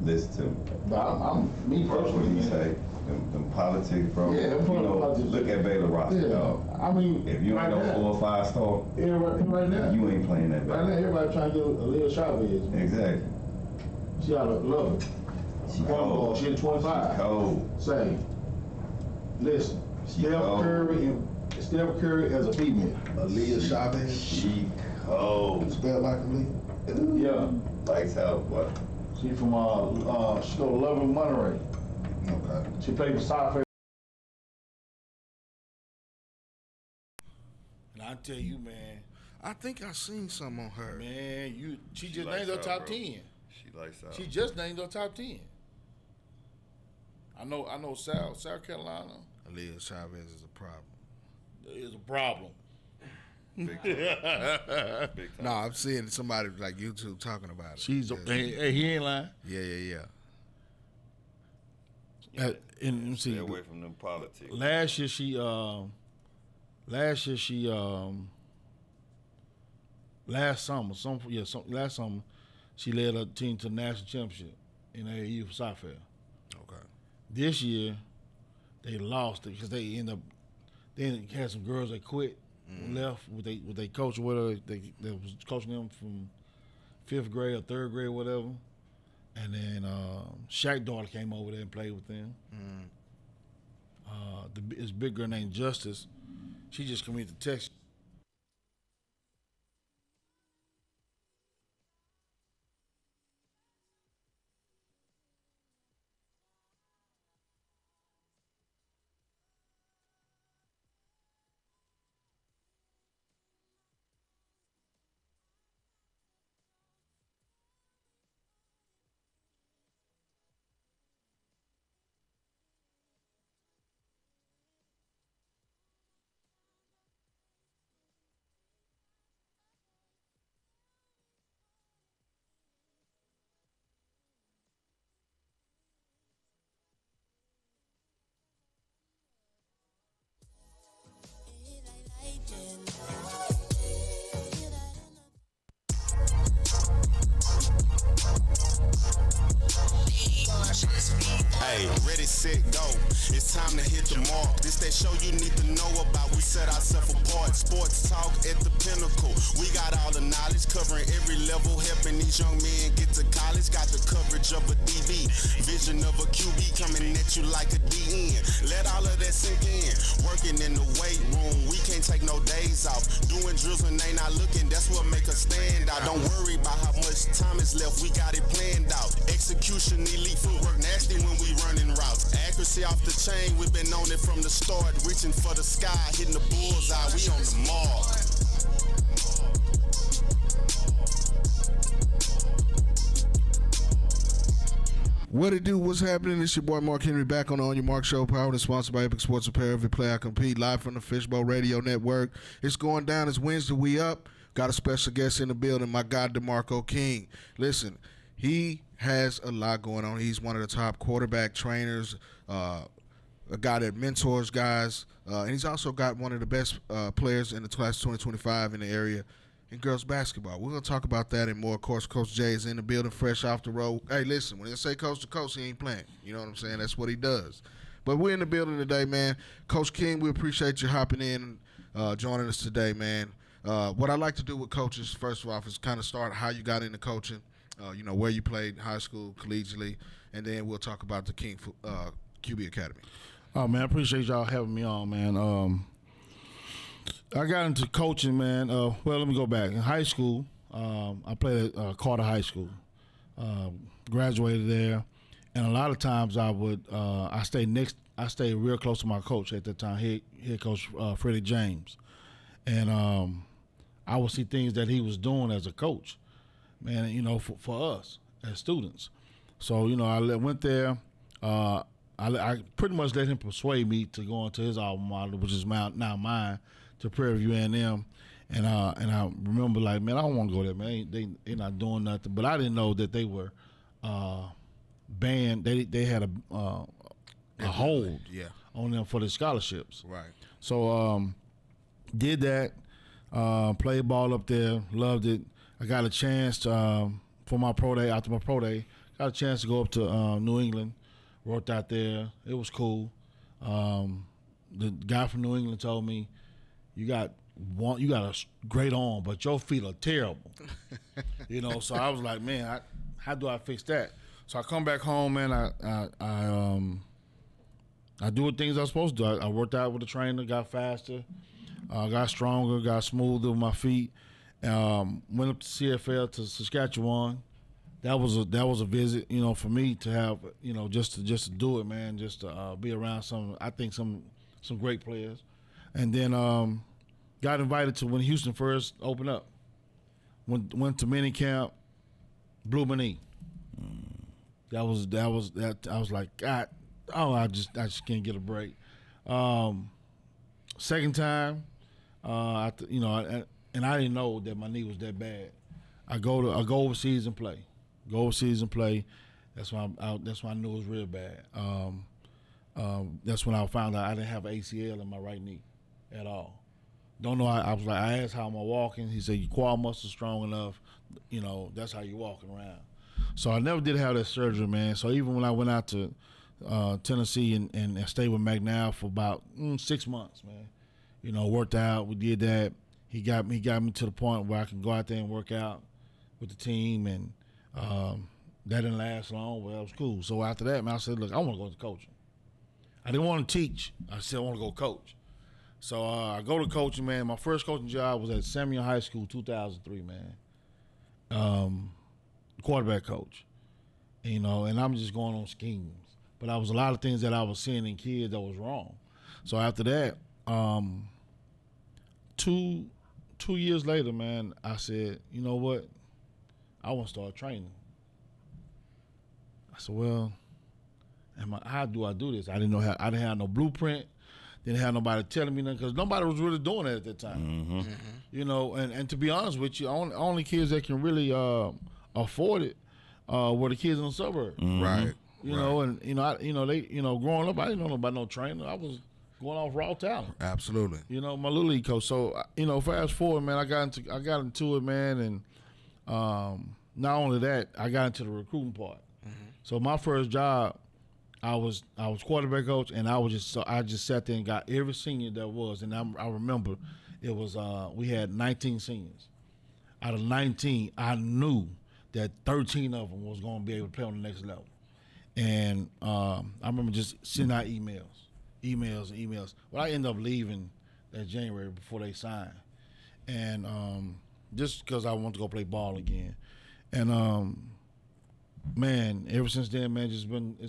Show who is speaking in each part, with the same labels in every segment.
Speaker 1: Listen to me.
Speaker 2: But I'm me
Speaker 1: Bro,
Speaker 2: personally.
Speaker 1: what you say? Them politics, bro.
Speaker 2: Yeah, them politics.
Speaker 1: Look at Baylor roster,
Speaker 2: Yeah.
Speaker 1: dog.
Speaker 2: I mean,
Speaker 1: If you ain't no 4 or 5 star,
Speaker 2: right now,
Speaker 1: you ain't playing that
Speaker 2: right now,
Speaker 1: bad.
Speaker 2: everybody trying to do a little Chavez.
Speaker 1: Exactly.
Speaker 2: She ought to love it.
Speaker 1: She cold.
Speaker 2: She hit 25.
Speaker 1: She cold.
Speaker 2: Say, listen, Steph Curry as a female.
Speaker 3: Aaliyah Chavez.
Speaker 1: She cold.
Speaker 3: Spelled like Aaliyah.
Speaker 2: Yeah.
Speaker 1: Lights out, boy.
Speaker 2: She from she go to Love Monterey.
Speaker 3: Okay.
Speaker 2: She played for South.
Speaker 4: And I tell you, man,
Speaker 3: I think I seen some on her.
Speaker 4: man, she just
Speaker 1: lights
Speaker 4: named her
Speaker 1: out,
Speaker 4: top
Speaker 1: bro.
Speaker 4: 10.
Speaker 1: She lights out.
Speaker 4: She just named her top 10. I know South Carolina
Speaker 3: Aaliyah Chavez is a problem.
Speaker 4: is a problem.
Speaker 1: Big time. Big time.
Speaker 3: No, I'm seeing somebody like YouTube talking about it.
Speaker 4: She's
Speaker 3: Yeah.
Speaker 4: hey, he ain't lying.
Speaker 3: Yeah.
Speaker 4: And let
Speaker 1: Stay
Speaker 4: me
Speaker 1: away
Speaker 4: see.
Speaker 1: from them politics.
Speaker 4: Last year she last summer she led her team to the national championship in AAU for Southfield.
Speaker 3: Okay.
Speaker 4: This year they lost it because they had some girls that quit, left with they coach or whatever. They was coaching them from 5th grade or 3rd grade or whatever. And then Shaq's daughter came over there and played with them. This big girl named Justice, she just committed to Texas.
Speaker 5: Hey, ready, set, go. It's time to hit the mark. This that show you need to know about. We set ourselves apart. Sports talk at the pinnacle. We got all the knowledge, covering every level, helping these young men get to college. Got the coverage of a DB, vision of a QB coming at you like a DN. Let all of that sink in. Working in the weight room, we can't take no days off. Doing drills when they not looking, that's what make us stand out. Don't worry about how much time is left, we got it planned out. Execution, elite footwork, nasty when we running routes. Accuracy off the chain, we've been on it from the start. Reaching for the sky, hitting the bullseye, we on the mark.
Speaker 3: What it do? What's happening? It's your boy Mark Henry back on the OYMRC Show, powered and sponsored by Epic Sports Apparel. Every play I compete, live from the Fishbowl Radio Network. It's going down. It's Wednesday. We up. Got a special guest in the building, my guy Demarco King. Listen, he has a lot going on. He's one of the top quarterback trainers, a guy that mentors guys, and he's also got one of the best players in the class 2025 in the area in girls basketball. We're going to talk about that and more. Of course, Coach J is in the building, fresh off the road. Hey, listen, when they say coach to coach, he ain't playing. You know what I'm saying? That's what he does. But we're in the building today, man. Coach King, we appreciate you hopping in and joining us today, man. What I like to do with coaches, first of all, is kind of start how you got into coaching, where you played high school, collegiately, and then we'll talk about the King QB Academy.
Speaker 4: Oh, man, I appreciate y'all having me on, man. I got into coaching, man. Well, let me go back. In high school, I played at Carter High School. Graduated there, and a lot of times I stayed real close to my coach at that time, head coach Freddie James, and I would see things that he was doing as a coach, man. For us as students. So I went there. I pretty much let him persuade me to go into his alma mater, which is now mine, to Prairie View A&M, and I remember like, man, I don't want to go there, man. They not doing nothing, but I didn't know that they were banned. They had a hold on them for the scholarships.
Speaker 3: Right.
Speaker 4: So did that, played ball up there, loved it. I got a chance to, for my pro day, after my pro day, got a chance to go up to New England, worked out there. It was cool. The guy from New England told me, you got a great arm, but your feet are terrible. So I was like, man, how do I fix that? So I come back home, man. I do what things I'm supposed to do. I worked out with the trainer, got faster, got stronger, got smoother with my feet. Went up to CFL to Saskatchewan. That was a visit, for me to have, just to do it, man, just to be around some great players, and then got invited to when Houston first opened up. Went to mini camp, blew my knee. That was I was like, God, I just can't get a break. Second time, and I didn't know that my knee was that bad. I go overseas and play. That's when I knew it was real bad. That's when I found out I didn't have an ACL in my right knee at all. Don't know. I was like, I asked how am I walking. He said your quad muscle's strong enough. That's how you walking around. So I never did have that surgery, man. So even when I went out to Tennessee and stayed with McNabb for about 6 months, man. Worked out. We did that. He got me to the point where I can go out there and work out with the team, and that didn't last long, but that was cool. So after that, man, I said, look, I want to go into coaching. I didn't want to teach. I said I want to go coach. So I go to coaching, man. My first coaching job was at Samuel High School, 2003, man. Quarterback coach, and I'm just going on schemes. But I was a lot of things that I was seeing in kids that was wrong. So after that, 2 years later, man, I said, you know what? I want to start training. I said, well, how do I do this? I didn't know how. I didn't have no blueprint. Didn't have nobody telling me nothing because nobody was really doing it at that time. And to be honest with you, only kids that can really afford it were the kids in the suburbs.
Speaker 3: Right.
Speaker 4: Growing up, I didn't know about no trainer. I was going off raw talent.
Speaker 3: Absolutely.
Speaker 4: My little league coach. So fast forward, man, I got into it, man, and not only that, I got into the recruiting part. So my first job, I was quarterback coach, and I just sat there and got every senior there was, and I remember it was we had 19 seniors. Out of 19, I knew that 13 of them was going to be able to play on the next level, and I remember just sending out emails. Well, I ended up leaving that January before they signed, and just because I wanted to go play ball again, and man, ever since then, man, it's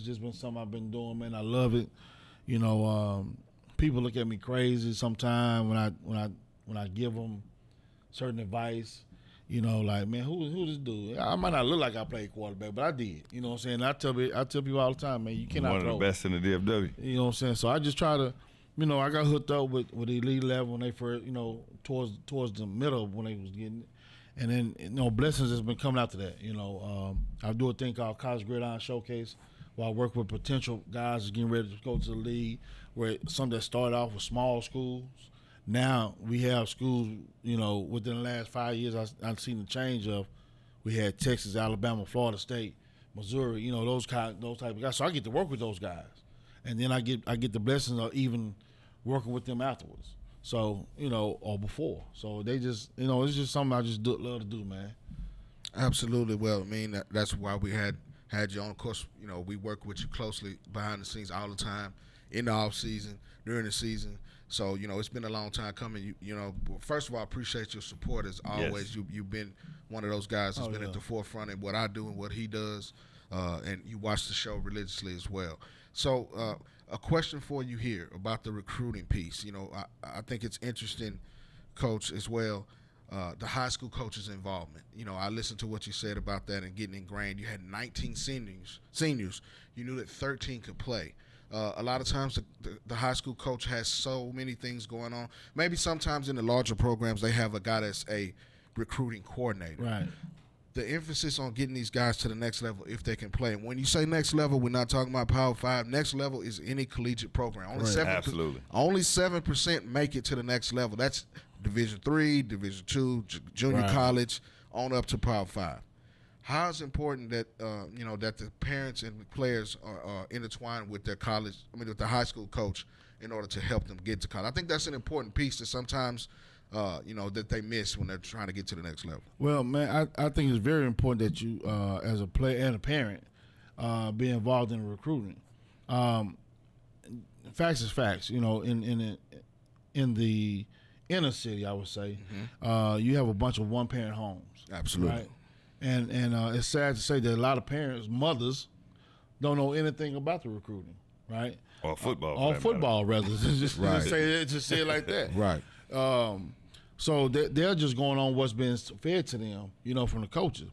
Speaker 4: just been something I've been doing, man. I love it. People look at me crazy sometimes when I give them certain advice. Like, man, who this dude? I might not look like I played quarterback, but I did. You know what I'm saying? I tell people all the time, man, you cannot throw.
Speaker 1: One of the best in the DFW.
Speaker 4: You know what I'm saying? So I just try to, I got hooked up with the elite level when they first, towards the middle when they was getting it. And then, blessings has been coming after that. I do a thing called College Gridiron Showcase, where I work with potential guys that's getting ready to go to the league, where some that started off with small schools. Now we have schools, within the last 5 years, I've seen the change of, we had Texas, Alabama, Florida State, Missouri, those type of guys. So I get to work with those guys. And then I get the blessings of even working with them afterwards. So, or before. So they just, it's just something I just love to do, man.
Speaker 3: Absolutely. Well, that's why we had you on. Of course, we work with you closely behind the scenes all the time, in the off season, during the season. So, it's been a long time coming. First of all, I appreciate your support as always. Yes. You've been one of those guys that's been at the forefront in what I do and what he does, and you watch the show religiously as well. So, a question for you here about the recruiting piece. I think it's interesting, Coach, as well, the high school coaches' involvement. I listened to what you said about that and getting ingrained. You had 19 seniors. You knew that 13 could play. A lot of times the high school coach has so many things going on. Maybe sometimes in the larger programs they have a guy that's a recruiting coordinator.
Speaker 4: Right.
Speaker 3: The emphasis on getting these guys to the next level if they can play. And when you say next level, we're not talking about Power 5. Next level is any collegiate program.
Speaker 1: Absolutely.
Speaker 3: Only 7% make it to the next level. That's Division III, Division II, junior college, on up to Power 5. How is it important that that the parents and players are intertwined with their with the high school coach in order to help them get to college? I think that's an important piece that sometimes that they miss when they're trying to get to the next level.
Speaker 4: Well, man, I think it's very important that you, as a player and a parent, be involved in recruiting. Facts is facts. In the inner city, I would say, you have a bunch of one-parent homes.
Speaker 3: Absolutely.
Speaker 4: Right? And it's sad to say that a lot of parents, mothers, don't know anything about the recruiting, right?
Speaker 1: Or football.
Speaker 4: Or football, rather. just say it like that.
Speaker 3: Right.
Speaker 4: So they're just going on what's been fed to them, from the coaches.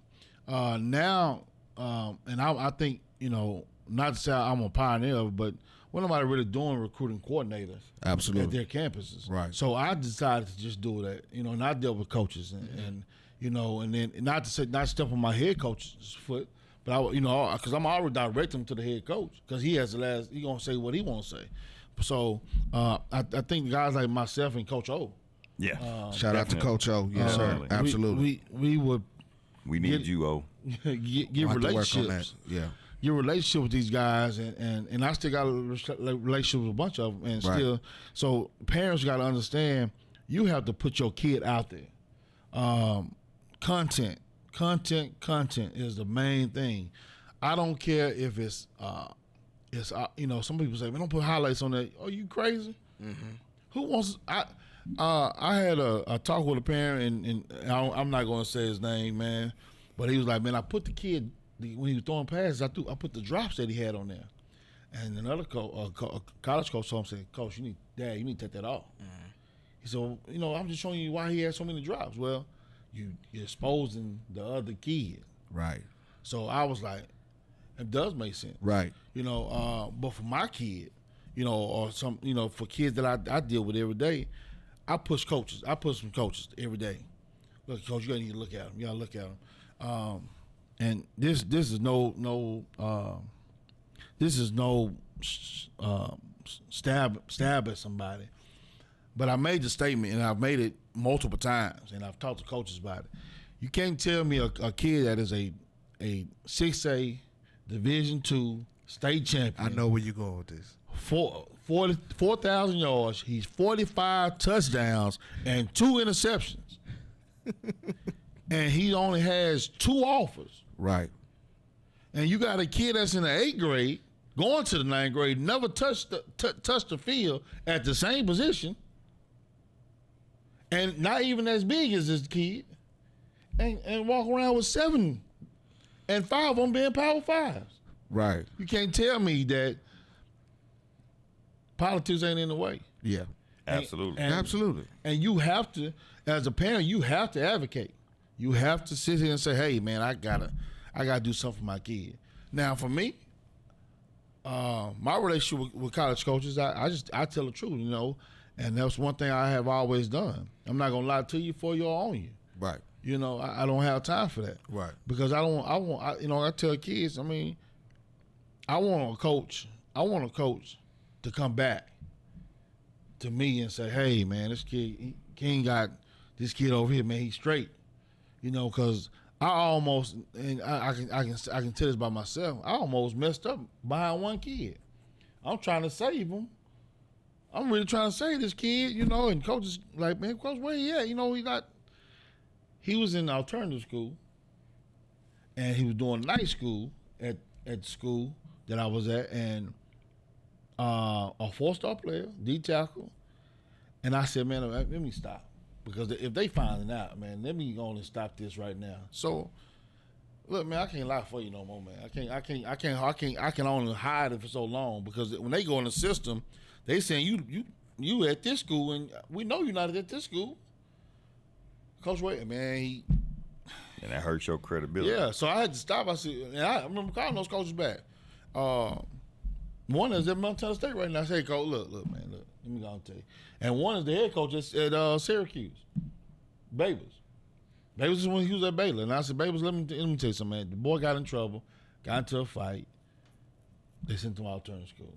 Speaker 4: Now, and I think, not to say I'm a pioneer, but we're nobody really doing recruiting coordinators.
Speaker 3: Absolutely.
Speaker 4: At their campuses.
Speaker 3: Right.
Speaker 4: So I decided to just do that, not deal with coaches and then not step on my head coach's foot, but because I'm already directing him to the head coach because he has he gonna say what he want to say. So I think guys like myself and Coach O.
Speaker 1: Yeah.
Speaker 3: Shout out to Coach O. Yes, sir. Absolutely.
Speaker 4: We
Speaker 1: need you, O.
Speaker 4: Get relationships.
Speaker 3: Yeah.
Speaker 4: Your relationship with these guys, and I still got a relationship with a bunch of them, and still. So parents got to understand, you have to put your kid out there. Content is the main thing. I don't care if it's some people say, man, don't put highlights on that. Are you crazy? Mm-hmm. Who wants? I had a talk with a parent, and I'm not going to say his name, man, but he was like, man, I put the kid when he was throwing passes, I put the drops that he had on there, and another college coach told him, said, Coach, you need to take that off. Mm-hmm. He said, well, I'm just showing you why he had so many drops. Well, you're exposing the other kid.
Speaker 3: Right.
Speaker 4: So I was like, it does make sense.
Speaker 3: Right.
Speaker 4: But for my kid, or some, for kids that I deal with every day, I push coaches. I push some coaches every day. Look, Coach, you gotta need to look at them. You gotta look at them. And this is no stab at somebody. But I made the statement, and I've made it multiple times, and I've talked to coaches about it. You can't tell me a kid that is a 6A Division II state champion.
Speaker 3: I know where you're going with this.
Speaker 4: 4,000 yards. He's 45 touchdowns and 2 interceptions. And he only has 2 offers.
Speaker 3: Right.
Speaker 4: And you got a kid that's in the 8th grade, going to the 9th grade, never touched the field at the same position, and not even as big as this kid, and walk around with 7 and 5 of them being Power 5s.
Speaker 3: Right.
Speaker 4: You can't tell me that politics ain't in the way.
Speaker 3: Yeah.
Speaker 1: Absolutely.
Speaker 3: Absolutely.
Speaker 4: And you have to, as a parent, you have to advocate. You have to sit here and say, hey, man, I gotta do something for my kid. Now, for me, my relationship with college coaches, I tell the truth, and that's one thing I have always done. I'm not gonna lie to you for you or on you.
Speaker 3: Right.
Speaker 4: I don't have time for that.
Speaker 3: Right.
Speaker 4: Because I tell kids, I want a coach to come back to me and say, hey, man, this kid, King got this kid over here, man, he's straight. Because I almost, and I can tell this by myself, I almost messed up behind one kid. I'm trying to save him. I'm really trying to save this kid, and coach is like, man, Coach, where he at? He was in alternative school, and he was doing night school at the school that I was at, and a 4-star player, D-tackle, and I said, man, let me stop. Because if they find it out, man, let me go and stop this right now. So, look, man, I can't lie for you no more, man. I can only hide it for so long because when they go in the system, they saying you at this school and we know you're not at this school. Coach Wade, man,
Speaker 1: and that hurts your credibility.
Speaker 4: Yeah, so I had to stop. I said, and I remember calling those coaches back. One is at Montana State right now. I say, Coach, look, man, look. Let me go and tell you. And one is the head coach at Syracuse, Babers. Babers is when he was at Baylor. And I said, Babers, let me tell you something, man. The boy got in trouble, got into a fight. They sent him to alternative school.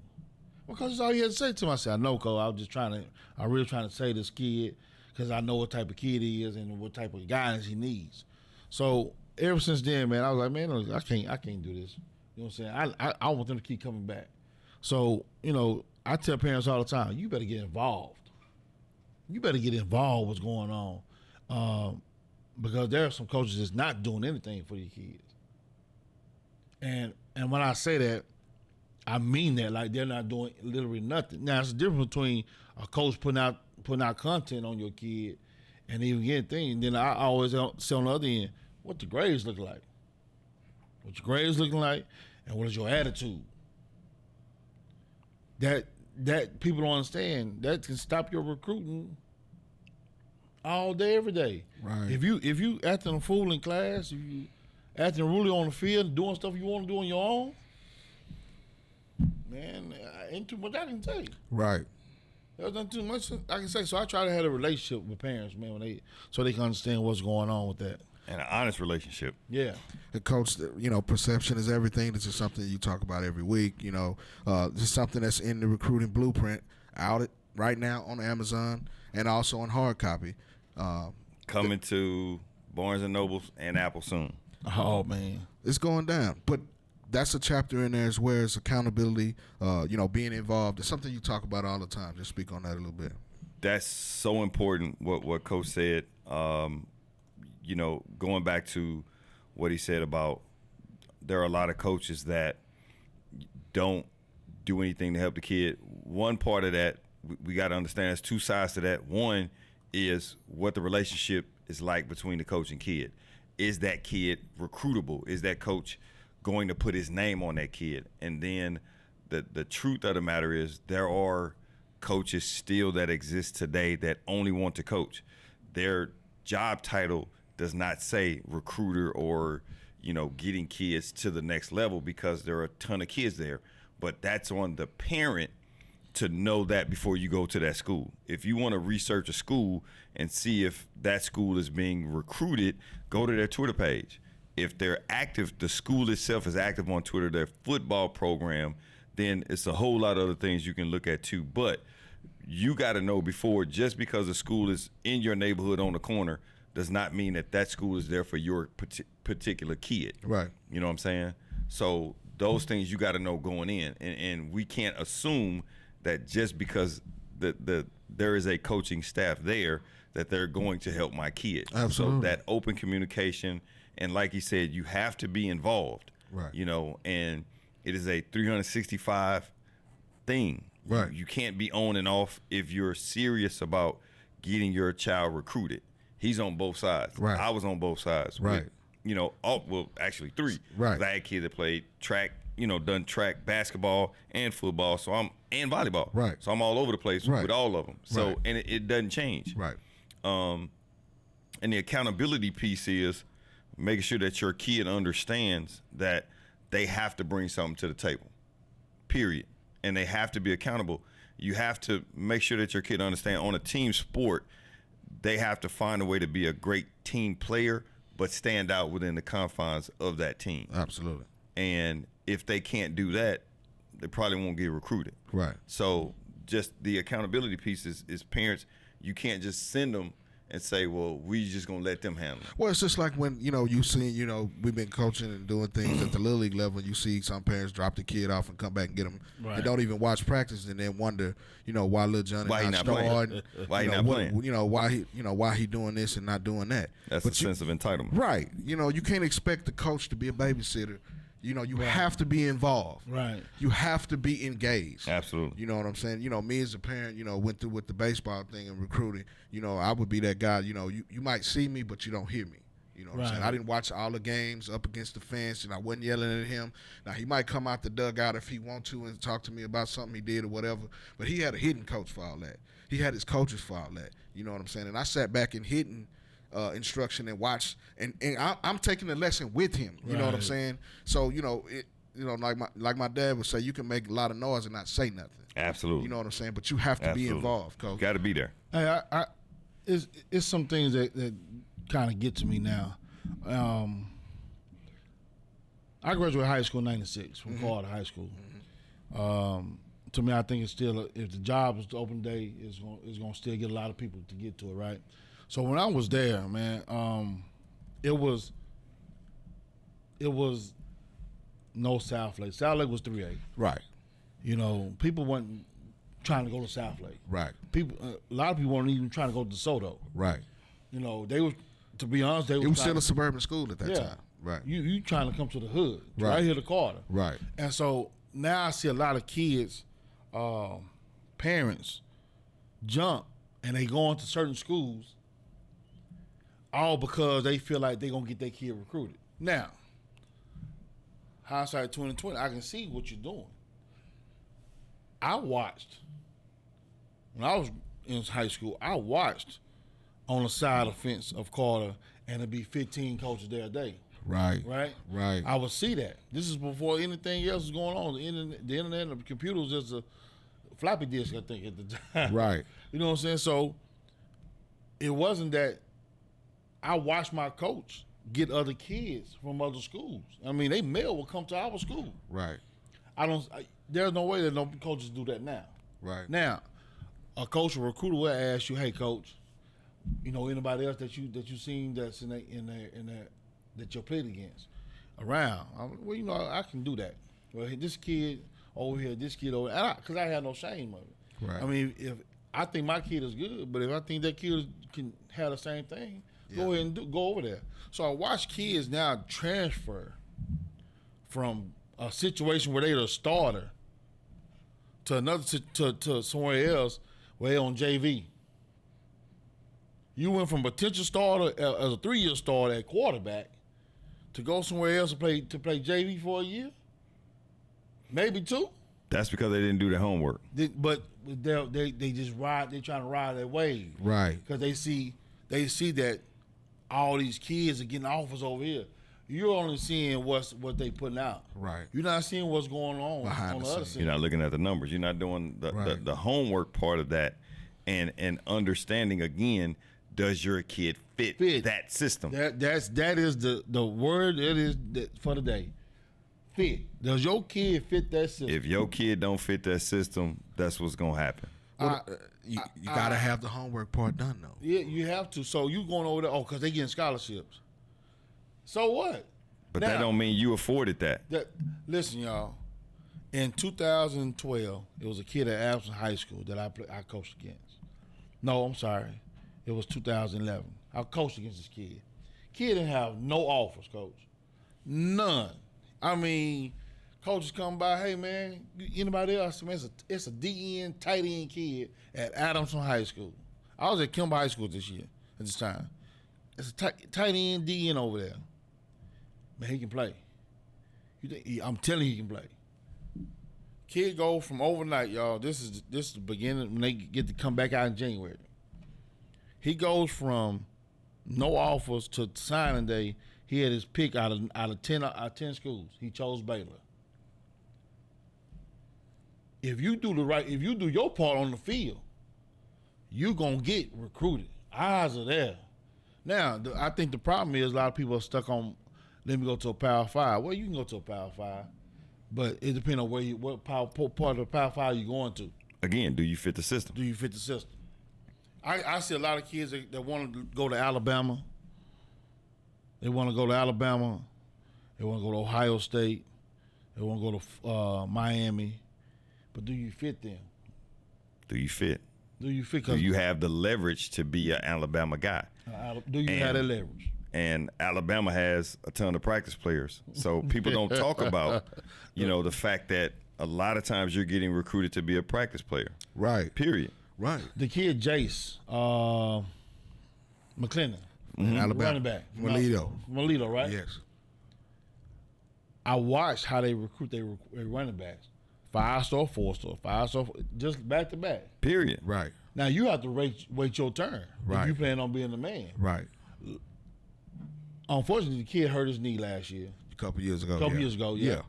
Speaker 4: Well, Coach, that's all he had to say to him. I said, I know, Coach. I'm really trying to say this kid because I know what type of kid he is and what type of guidance he needs. So ever since then, man, I was like, man, I can't do this. You know what I'm saying? I want them to keep coming back. So, I tell parents all the time, you better get involved. You better get involved with what's going on. Because there are some coaches that's not doing anything for your kids. And when I say that, I mean that, like they're not doing literally nothing. Now, it's the difference between a coach putting out content on your kid and even getting things. And then I always say on the other end, what the grades look like. What your grades looking like, and what is your attitude. That people don't understand, that can stop your recruiting all day, every day.
Speaker 3: Right.
Speaker 4: If you acting a fool in class, if you acting really on the field, doing stuff you want to do on your own, man, ain't too much I can say.
Speaker 3: Right.
Speaker 4: There's not too much I can say. So I try to have a relationship with parents, man, so they can understand what's going on with that.
Speaker 1: And an honest relationship.
Speaker 4: Yeah.
Speaker 3: And Coach, perception is everything. This is something you talk about every week. This is something that's in the recruiting blueprint out right now on Amazon and also on hard copy.
Speaker 1: Coming to Barnes and Nobles and Apple soon.
Speaker 4: Oh, man.
Speaker 3: It's going down. But that's a chapter in there as well as accountability, being involved. It's something you talk about all the time. Just speak on that a little bit.
Speaker 1: That's so important, what Coach said. Going back to what he said about there are a lot of coaches that don't do anything to help the kid. One part of that, we got to understand there's two sides to that. One is what the relationship is like between the coach and kid. Is that kid recruitable? Is that coach going to put his name on that kid? And then the truth of the matter is there are coaches still that exist today that only want to coach. Their job title does not say recruiter or, getting kids to the next level because there are a ton of kids there. But that's on the parent to know that before you go to that school. If you want to research a school and see if that school is being recruited, go to their Twitter page. If they're active, the school itself is active on Twitter, their football program, then it's a whole lot of other things you can look at too. But you got to know before, just because a school is in your neighborhood on the corner does not mean that school is there for your particular kid.
Speaker 3: Right.
Speaker 1: You know what I'm saying? So those things you got to know going in. And we can't assume that just because there is a coaching staff there that they're going to help my kid.
Speaker 3: Absolutely.
Speaker 1: So that open communication, and like he said, you have to be involved.
Speaker 3: Right.
Speaker 1: And it is a 365 thing.
Speaker 3: Right.
Speaker 1: You can't be on and off if you're serious about getting your child recruited. He's on both sides.
Speaker 3: Right.
Speaker 1: I was on both sides.
Speaker 3: Right.
Speaker 1: Actually three.
Speaker 3: Right.
Speaker 1: I had kids that played track, done track, basketball, and football. And volleyball.
Speaker 3: Right.
Speaker 1: So I'm all over the place
Speaker 3: Right.
Speaker 1: with all of them. So
Speaker 3: Right.
Speaker 1: and it doesn't change.
Speaker 3: Right.
Speaker 1: And the accountability piece is making sure that your kid understands that they have to bring something to the table. Period. And they have to be accountable. You have to make sure that your kid understands on a team sport, they have to find a way to be a great team player, but stand out within the confines of that team.
Speaker 3: Absolutely.
Speaker 1: And if they can't do that, they probably won't get recruited.
Speaker 3: Right.
Speaker 1: So just the accountability piece is parents, you can't just send them and say, well, we just going to let them handle it.
Speaker 3: Well, it's just like when, you see, we've been coaching and doing things at the Little League level, and you see some parents drop the kid off and come back and get them
Speaker 4: Right.
Speaker 3: and don't even watch practice and then wonder, why little Johnny
Speaker 1: Why he not playing?
Speaker 3: starting.
Speaker 1: Why he not playing?
Speaker 3: Why he doing this and not doing that.
Speaker 1: That's a sense of entitlement.
Speaker 3: Right. You can't expect the coach to be a babysitter. You have to be involved.
Speaker 4: Right.
Speaker 3: You have to be engaged.
Speaker 1: Absolutely.
Speaker 3: You know what I'm saying? Me as a parent, went through with the baseball thing and recruiting. I would be that guy, you might see me, but you don't hear me. You know what I'm saying? I didn't watch all the games up against the fence, and I wasn't yelling at him. Now, he might come out the dugout if he want to and talk to me about something he did or whatever, but he had a hidden coach for all that. He had his coaches for all that. You know what I'm saying? And I sat back and hidden instruction and watched, and I'm taking the lesson with him. You know what I'm saying? So, like my dad would say, you can make a lot of noise and not say nothing.
Speaker 1: Absolutely.
Speaker 3: You know what I'm saying? But you have to be involved, Coach.
Speaker 1: Got to be there.
Speaker 4: Hey, it's some things that kind of get to me now. I graduated high school in '96 from Florida High School. To me, I think it's still, if the job is the open day, it's going to still get a lot of people to get to it, right? So when I was there, man, it was it was no South Lake. South Lake was 3A.
Speaker 3: Right.
Speaker 4: You know, people weren't trying to go to South Lake.
Speaker 3: Right.
Speaker 4: People, a lot of people weren't even trying to go to DeSoto.
Speaker 3: Right.
Speaker 4: You know, they were, to be honest, they were.
Speaker 3: It was
Speaker 4: trying
Speaker 3: still a suburban school at that
Speaker 4: Yeah.
Speaker 3: time. Right.
Speaker 4: You trying to come to the hood,
Speaker 3: Right.
Speaker 4: right here to Carter.
Speaker 3: Right.
Speaker 4: And so now I see a lot of kids, parents, jump and they go into certain schools, all because they feel like they're gonna get their kid recruited. Now, hindsight 2020, I can see what you're doing. I watched when I was in high school. I watched on the side of the fence of Carter, and it'd be 15 coaches there a day.
Speaker 3: Right.
Speaker 4: Right?
Speaker 3: Right.
Speaker 4: I would see that. This is before anything else was going on. The internet and the computer was just a floppy disk, I think, at the time.
Speaker 3: Right.
Speaker 4: You know what I'm saying? So it wasn't that I watched my coach get other kids from other schools. I mean, they mail would come to our school.
Speaker 3: Right.
Speaker 4: There's no way that no coaches do that now.
Speaker 3: Right.
Speaker 4: Now, a coach or recruiter will ask you, "Hey, coach, you know anybody else that you seen that's in there that you played against around?" Well, you know, I can do that. Well, this kid over here, this kid over there, because I had no shame of it.
Speaker 3: Right.
Speaker 4: I mean, if I think my kid is good, but if I think that kid can have the same thing, go ahead and go over there. So I watch kids now transfer from a situation where they're a starter to another to somewhere else where they're on JV. You went from potential starter as a 3-year starter at quarterback to go somewhere else to play JV for a year, maybe 2.
Speaker 1: That's because they didn't do their homework.
Speaker 4: But they just ride. They trying to ride that wave,
Speaker 3: Right.
Speaker 4: Because they see that all these kids are getting offers over here. You're only seeing what they putting out.
Speaker 3: Right.
Speaker 4: You're not seeing what's going on
Speaker 3: Behind
Speaker 4: on
Speaker 3: the
Speaker 4: the other
Speaker 3: scenes.
Speaker 4: side.
Speaker 1: You're not looking at the numbers. You're not doing the homework part of that, and understanding again. Does your kid fit that system?
Speaker 4: That is the word it is for the day. Fit. Does your kid fit that system?
Speaker 1: If your kid don't fit that system, that's what's gonna happen.
Speaker 3: You got to have the homework part done, though.
Speaker 4: Yeah, you have to. So you going over there? Because they getting scholarships. So what?
Speaker 1: But
Speaker 4: Now,
Speaker 1: that don't mean you afforded that.
Speaker 4: Listen, y'all. In 2012, it was a kid at Addison High School that I coached against. No, I'm sorry. It was 2011. I coached against this kid. Kid didn't have no offers, coach. None. I mean, coaches come by, hey, man, anybody else? Man, it's a DN, tight end kid at Adamson High School. I was at Kimball High School this year, at this time. It's a tight end DN over there. Man, he can play. I'm telling you, he can play. Kid go from overnight, y'all. This is the beginning when they get to come back out in January. He goes from no offers to signing day. He had his pick out of 10 schools. He chose Baylor. If you do your part on the field, you gonna get recruited. Eyes are there. Now, I think the problem is a lot of people are stuck on. Let me go to a Power 5. Well, you can go to a Power 5, but it depends on what part of the Power 5 you going to.
Speaker 1: Again, do you fit the system?
Speaker 4: Do you fit the system? I see a lot of kids that want to go to Alabama. They want to go to Alabama. They want to go to Ohio State. They want to go to Miami. But do you fit them?
Speaker 1: Do you fit?
Speaker 4: Do you fit?
Speaker 1: Do you have the leverage to be an Alabama guy?
Speaker 4: Do you have that leverage?
Speaker 1: And Alabama has a ton of practice players. So people don't talk about, the fact that a lot of times you're getting recruited to be a practice player.
Speaker 3: Right.
Speaker 1: Period.
Speaker 3: Right.
Speaker 4: The kid Jace McClendon,
Speaker 3: Alabama.
Speaker 4: running back. Melito, right?
Speaker 3: Yes.
Speaker 4: I watched how they recruit their running backs. 5-star, 4-star, 5-star, just back to back.
Speaker 1: Period.
Speaker 3: Right.
Speaker 4: Now you have to wait your turn
Speaker 3: Right.
Speaker 4: if you plan on being the man.
Speaker 3: Right.
Speaker 4: Unfortunately, the kid hurt his knee last year.
Speaker 3: A couple years ago.
Speaker 4: Yeah.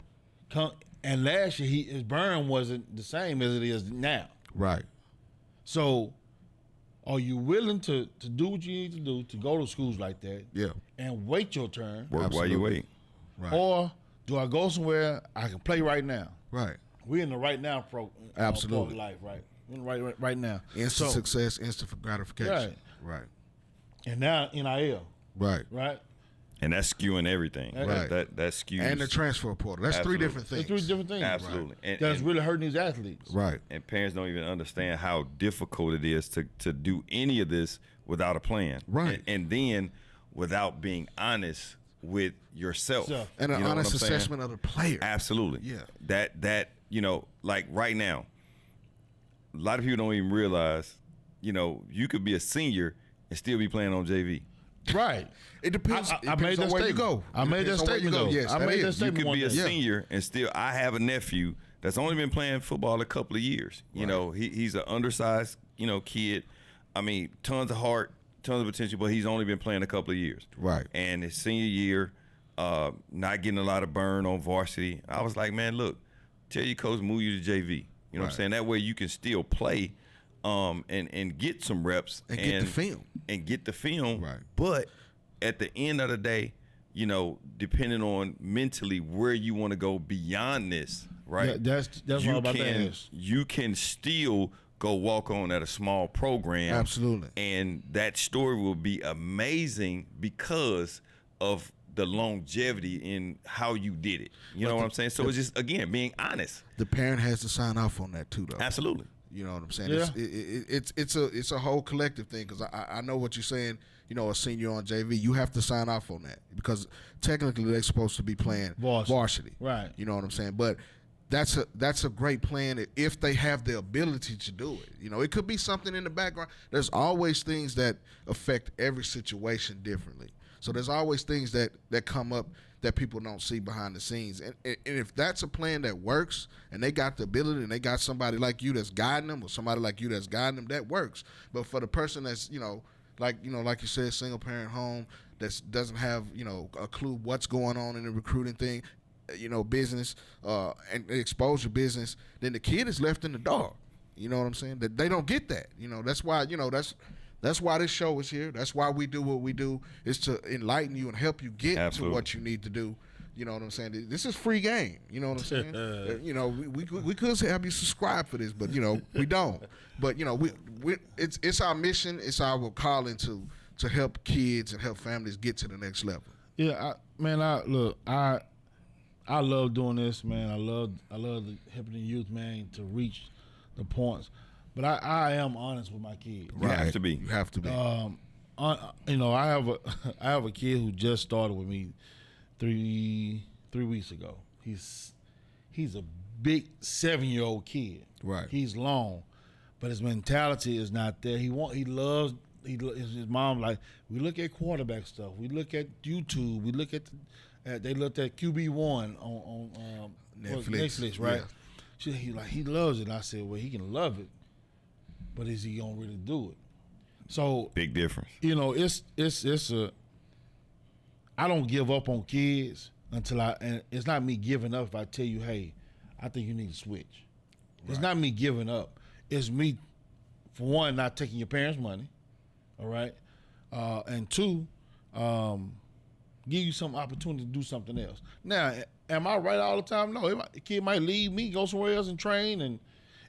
Speaker 4: And last year his burn wasn't the same as it is now.
Speaker 3: Right.
Speaker 4: So, are you willing to do what you need to do to go to schools like that?
Speaker 3: Yeah.
Speaker 4: And wait your turn?
Speaker 1: Work while you wait.
Speaker 3: Right.
Speaker 4: Or do I go somewhere I can play right now?
Speaker 3: Right.
Speaker 4: We're in the right now
Speaker 3: Absolutely.
Speaker 4: part of life, right? We're in right now.
Speaker 3: Instant success, instant gratification.
Speaker 4: Right.
Speaker 3: Right.
Speaker 4: And now NIL,
Speaker 3: Right.
Speaker 4: right?
Speaker 1: And that's skewing everything.
Speaker 3: Right.
Speaker 1: That skews.
Speaker 3: And the transfer portal. That's
Speaker 1: Absolutely.
Speaker 3: three different things.
Speaker 4: It's three different things.
Speaker 1: Absolutely.
Speaker 4: Right. That's really hurting these athletes.
Speaker 3: Right.
Speaker 1: And parents don't even understand how difficult it is to do any of this without a plan.
Speaker 3: Right.
Speaker 1: And then without being honest with yourself.
Speaker 4: So,
Speaker 3: And an
Speaker 1: You know what
Speaker 3: honest
Speaker 1: I'm saying?
Speaker 3: assessment of the player.
Speaker 1: Absolutely.
Speaker 3: Yeah.
Speaker 1: That like right now, a lot of people don't even realize, you could be a senior and still be playing on JV.
Speaker 4: Right.
Speaker 3: It depends.
Speaker 4: I made that
Speaker 3: where you
Speaker 4: statement.
Speaker 3: go.
Speaker 4: I made that statement though.
Speaker 3: Yes,
Speaker 4: I made that
Speaker 1: You
Speaker 4: statement
Speaker 1: could
Speaker 4: one
Speaker 1: be a
Speaker 4: day.
Speaker 1: senior and still. I have a nephew that's only been playing football a couple of years. He's an undersized, kid. I mean, tons of heart, tons of potential, but he's only been playing a couple of years.
Speaker 3: Right.
Speaker 1: And his senior year, not getting a lot of burn on varsity. I was like, man, look, tell your coach move you to JV. You know what I'm saying? That way you can still play, and get some reps
Speaker 3: And get the film.
Speaker 1: And get the film.
Speaker 3: Right.
Speaker 1: But at the end of the day, depending on mentally where you want to go beyond this, right?
Speaker 4: Yeah, that's what I'm about to ask.
Speaker 1: You can still go walk on at a small program.
Speaker 3: Absolutely.
Speaker 1: And that story will be amazing because of the longevity in how you did it. You know what I'm saying? So it's just, again, being honest.
Speaker 3: The parent has to sign off on that too, though.
Speaker 1: Absolutely.
Speaker 3: You know what I'm saying?
Speaker 4: Yeah.
Speaker 3: It's a whole collective thing because I know what you're saying. A senior on JV, you have to sign off on that because technically they're supposed to be playing varsity.
Speaker 4: Right.
Speaker 3: You know what I'm saying? But that's a great plan if they have the ability to do it. It could be something in the background. There's always things that affect every situation differently. So there's always things that come up that people don't see behind the scenes. And if that's a plan that works and they got the ability and they got somebody like you that's guiding them or somebody like you that's guiding them, that works. But for the person that's, like you said, single parent home that doesn't have, a clue what's going on in the recruiting thing, business, and exposure business, then the kid is left in the dark. You know what I'm saying? That they don't get that. That's why, that's why this show is here. That's why we do what we do, is to enlighten you and help you get
Speaker 1: Absolutely.
Speaker 3: to what you need to do. You know what I'm saying? This is free game. You know what I'm saying? We could have you subscribe for this, but we don't. But it's our mission. It's our calling to help kids and help families get to the next level.
Speaker 4: Yeah, I love doing this, man. I love helping the youth, man, to reach the points. But I am honest with my kids.
Speaker 1: You have to be.
Speaker 3: You have to be.
Speaker 4: I have a kid who just started with me 3 weeks ago. He's a big 7-year-old kid.
Speaker 3: Right.
Speaker 4: He's long, but his mentality is not there. His mom, like, we look at quarterback stuff. We look at YouTube. We look at they looked at QB1 on Netflix, right?
Speaker 3: Yeah.
Speaker 4: He loves it. And I said, well, he can love it, but is he gonna really do it? So
Speaker 1: Big difference.
Speaker 4: It's a. I don't give up on kids and it's not me giving up if I tell you, hey, I think you need to switch. Right. It's not me giving up. It's me, for one, not taking your parents' money, all right, and two, give you some opportunity to do something else. Now, am I right all the time? No. The kid might leave me, go somewhere else and train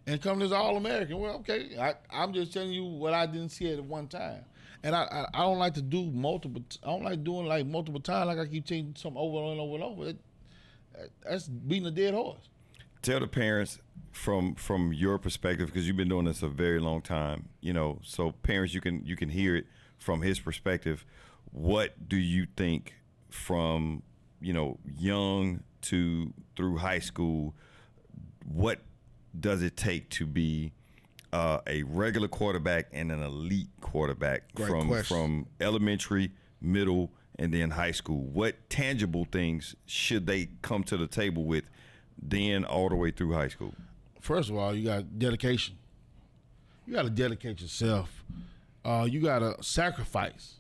Speaker 4: and come to this All-American. Well, okay, I'm just telling you what I didn't see at one time. And I don't like to do multiple. I don't like doing like multiple times. Like I keep changing something over and over and over. That's beating a dead horse.
Speaker 1: Tell the parents from your perspective, because you've been doing this a very long time. So parents, you can hear it from his perspective. What do you think from young to through high school? What does it take to be a regular quarterback and an elite quarterback from elementary, middle, and then high school? What tangible things should they come to the table with then all the way through high school?
Speaker 4: First of all, you got dedication. You got to dedicate yourself. You got to sacrifice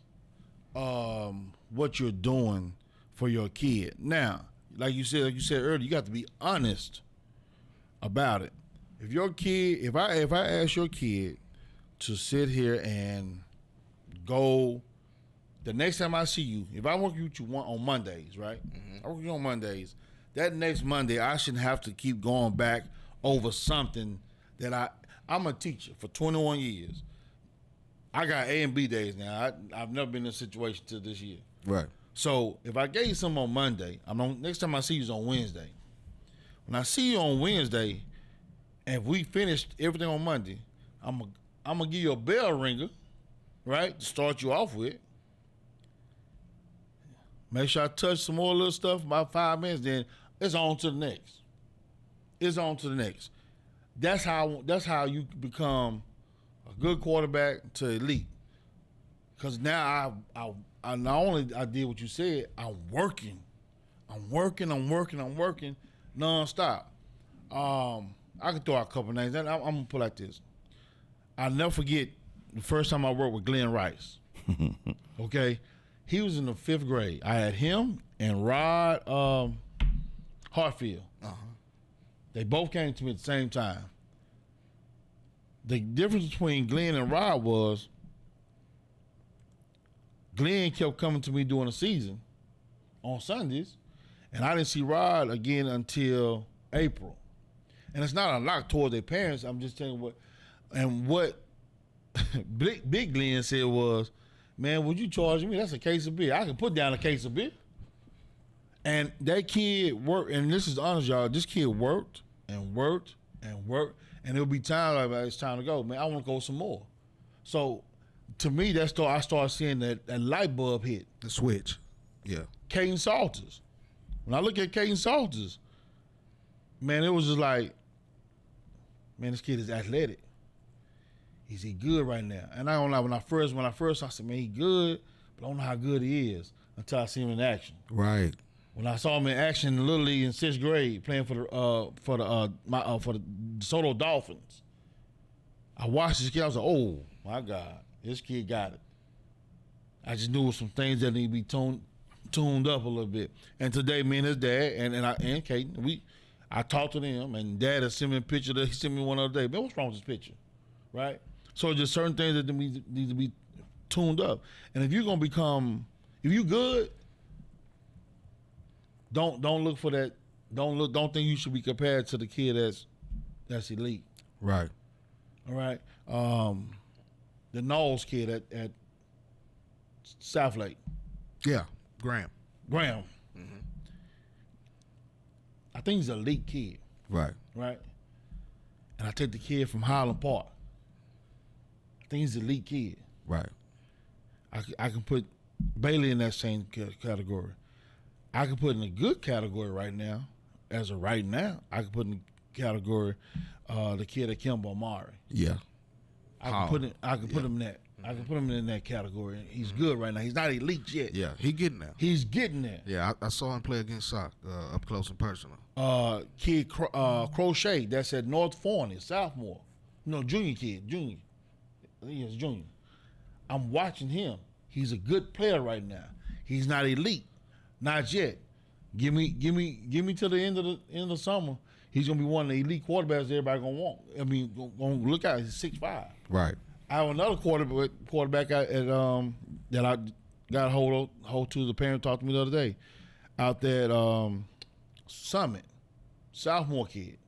Speaker 4: what you're doing for your kid. Now, like you said earlier, you got to be honest about it. If your kid, if I ask your kid to sit here and go, the next time I see you, if I work with you on Mondays, right? Mm-hmm. I work with you on Mondays. That next Monday, I shouldn't have to keep going back over something that I'm a teacher for 21 years. I got A and B days now. I've never been in a situation till this year.
Speaker 3: Right.
Speaker 4: So if I gave you something on Monday, next time I see you is on Wednesday. When I see you on Wednesday, and if we finished everything on Monday, I'm gonna give you a bell ringer, right, to start you off with. Make sure I touch some more little stuff about 5 minutes, then it's on to the next. It's on to the next. That's how you become a good quarterback to elite. Because now I not only I did what you said, I'm working nonstop. I can throw out a couple names. I'm gonna put like this. I'll never forget the first time I worked with Glenn Rice. Okay, he was in the 5th grade. I had him and Rod Hartfield. They both came to me at the same time. The difference between Glenn and Rod was Glenn kept coming to me during the season on Sundays, and I didn't see Rod again until April. And it's not a knock towards their parents. I'm just telling you what Big Glenn said was, man, would you charge me? That's a case of beer. I can put down a case of beer. And that kid worked, and this is honest, y'all, this kid worked, and there'll be times like, it's time to go. Man, I want to go some more. So to me, I started seeing that light bulb hit.
Speaker 3: The switch. Yeah.
Speaker 4: Caden Salters. When I look at Caden Salters, man, it was just like, man, this kid is athletic. Is he good right now? And I don't know, when I first I said, man, he good, but I don't know how good he is until I see him in action.
Speaker 3: Right.
Speaker 4: When I saw him in action in Little League in 6th grade playing for the DeSoto Dolphins, I watched this kid. I was like, oh my God, this kid got it. I just knew some things that need to be tuned up a little bit. And today, me and his dad and Kate, I talked to them, and Dad had sent me a picture. He sent me one other day. Man, what's wrong with this picture, right? So just certain things that need to be tuned up. And if you're gonna if you good. Don't look for that. Don't think you should be compared to the kid that's elite.
Speaker 3: Right.
Speaker 4: All right. The Knowles kid at South Lake.
Speaker 3: Yeah. Graham.
Speaker 4: Mm-hmm. I think he's an elite kid.
Speaker 3: Right.
Speaker 4: Right. And I take the kid from Highland Park. I think he's an elite kid.
Speaker 3: Right.
Speaker 4: I can put Bailey in that same category. I can put in a good category right now. As of right now, I can put in the category the kid at Kimball Amari.
Speaker 3: Yeah.
Speaker 4: I can put him in that. I can put him in that category. He's good right now. He's not elite yet.
Speaker 3: Yeah, he getting there.
Speaker 4: He's getting there.
Speaker 3: Yeah, I saw him play against Sock up close and personal.
Speaker 4: Kid Crochet, that's at North Forney, sophomore. No, junior kid, junior. I think he's junior. I'm watching him. He's a good player right now. He's not elite. Not yet. Give me till the end of the summer. He's gonna be one of the elite quarterbacks everybody gonna want. I mean, gonna look at. He's 6'5".
Speaker 3: Right.
Speaker 4: I have another quarterback that I got hold to. The parent talked to me the other day out there at Summit, sophomore kid,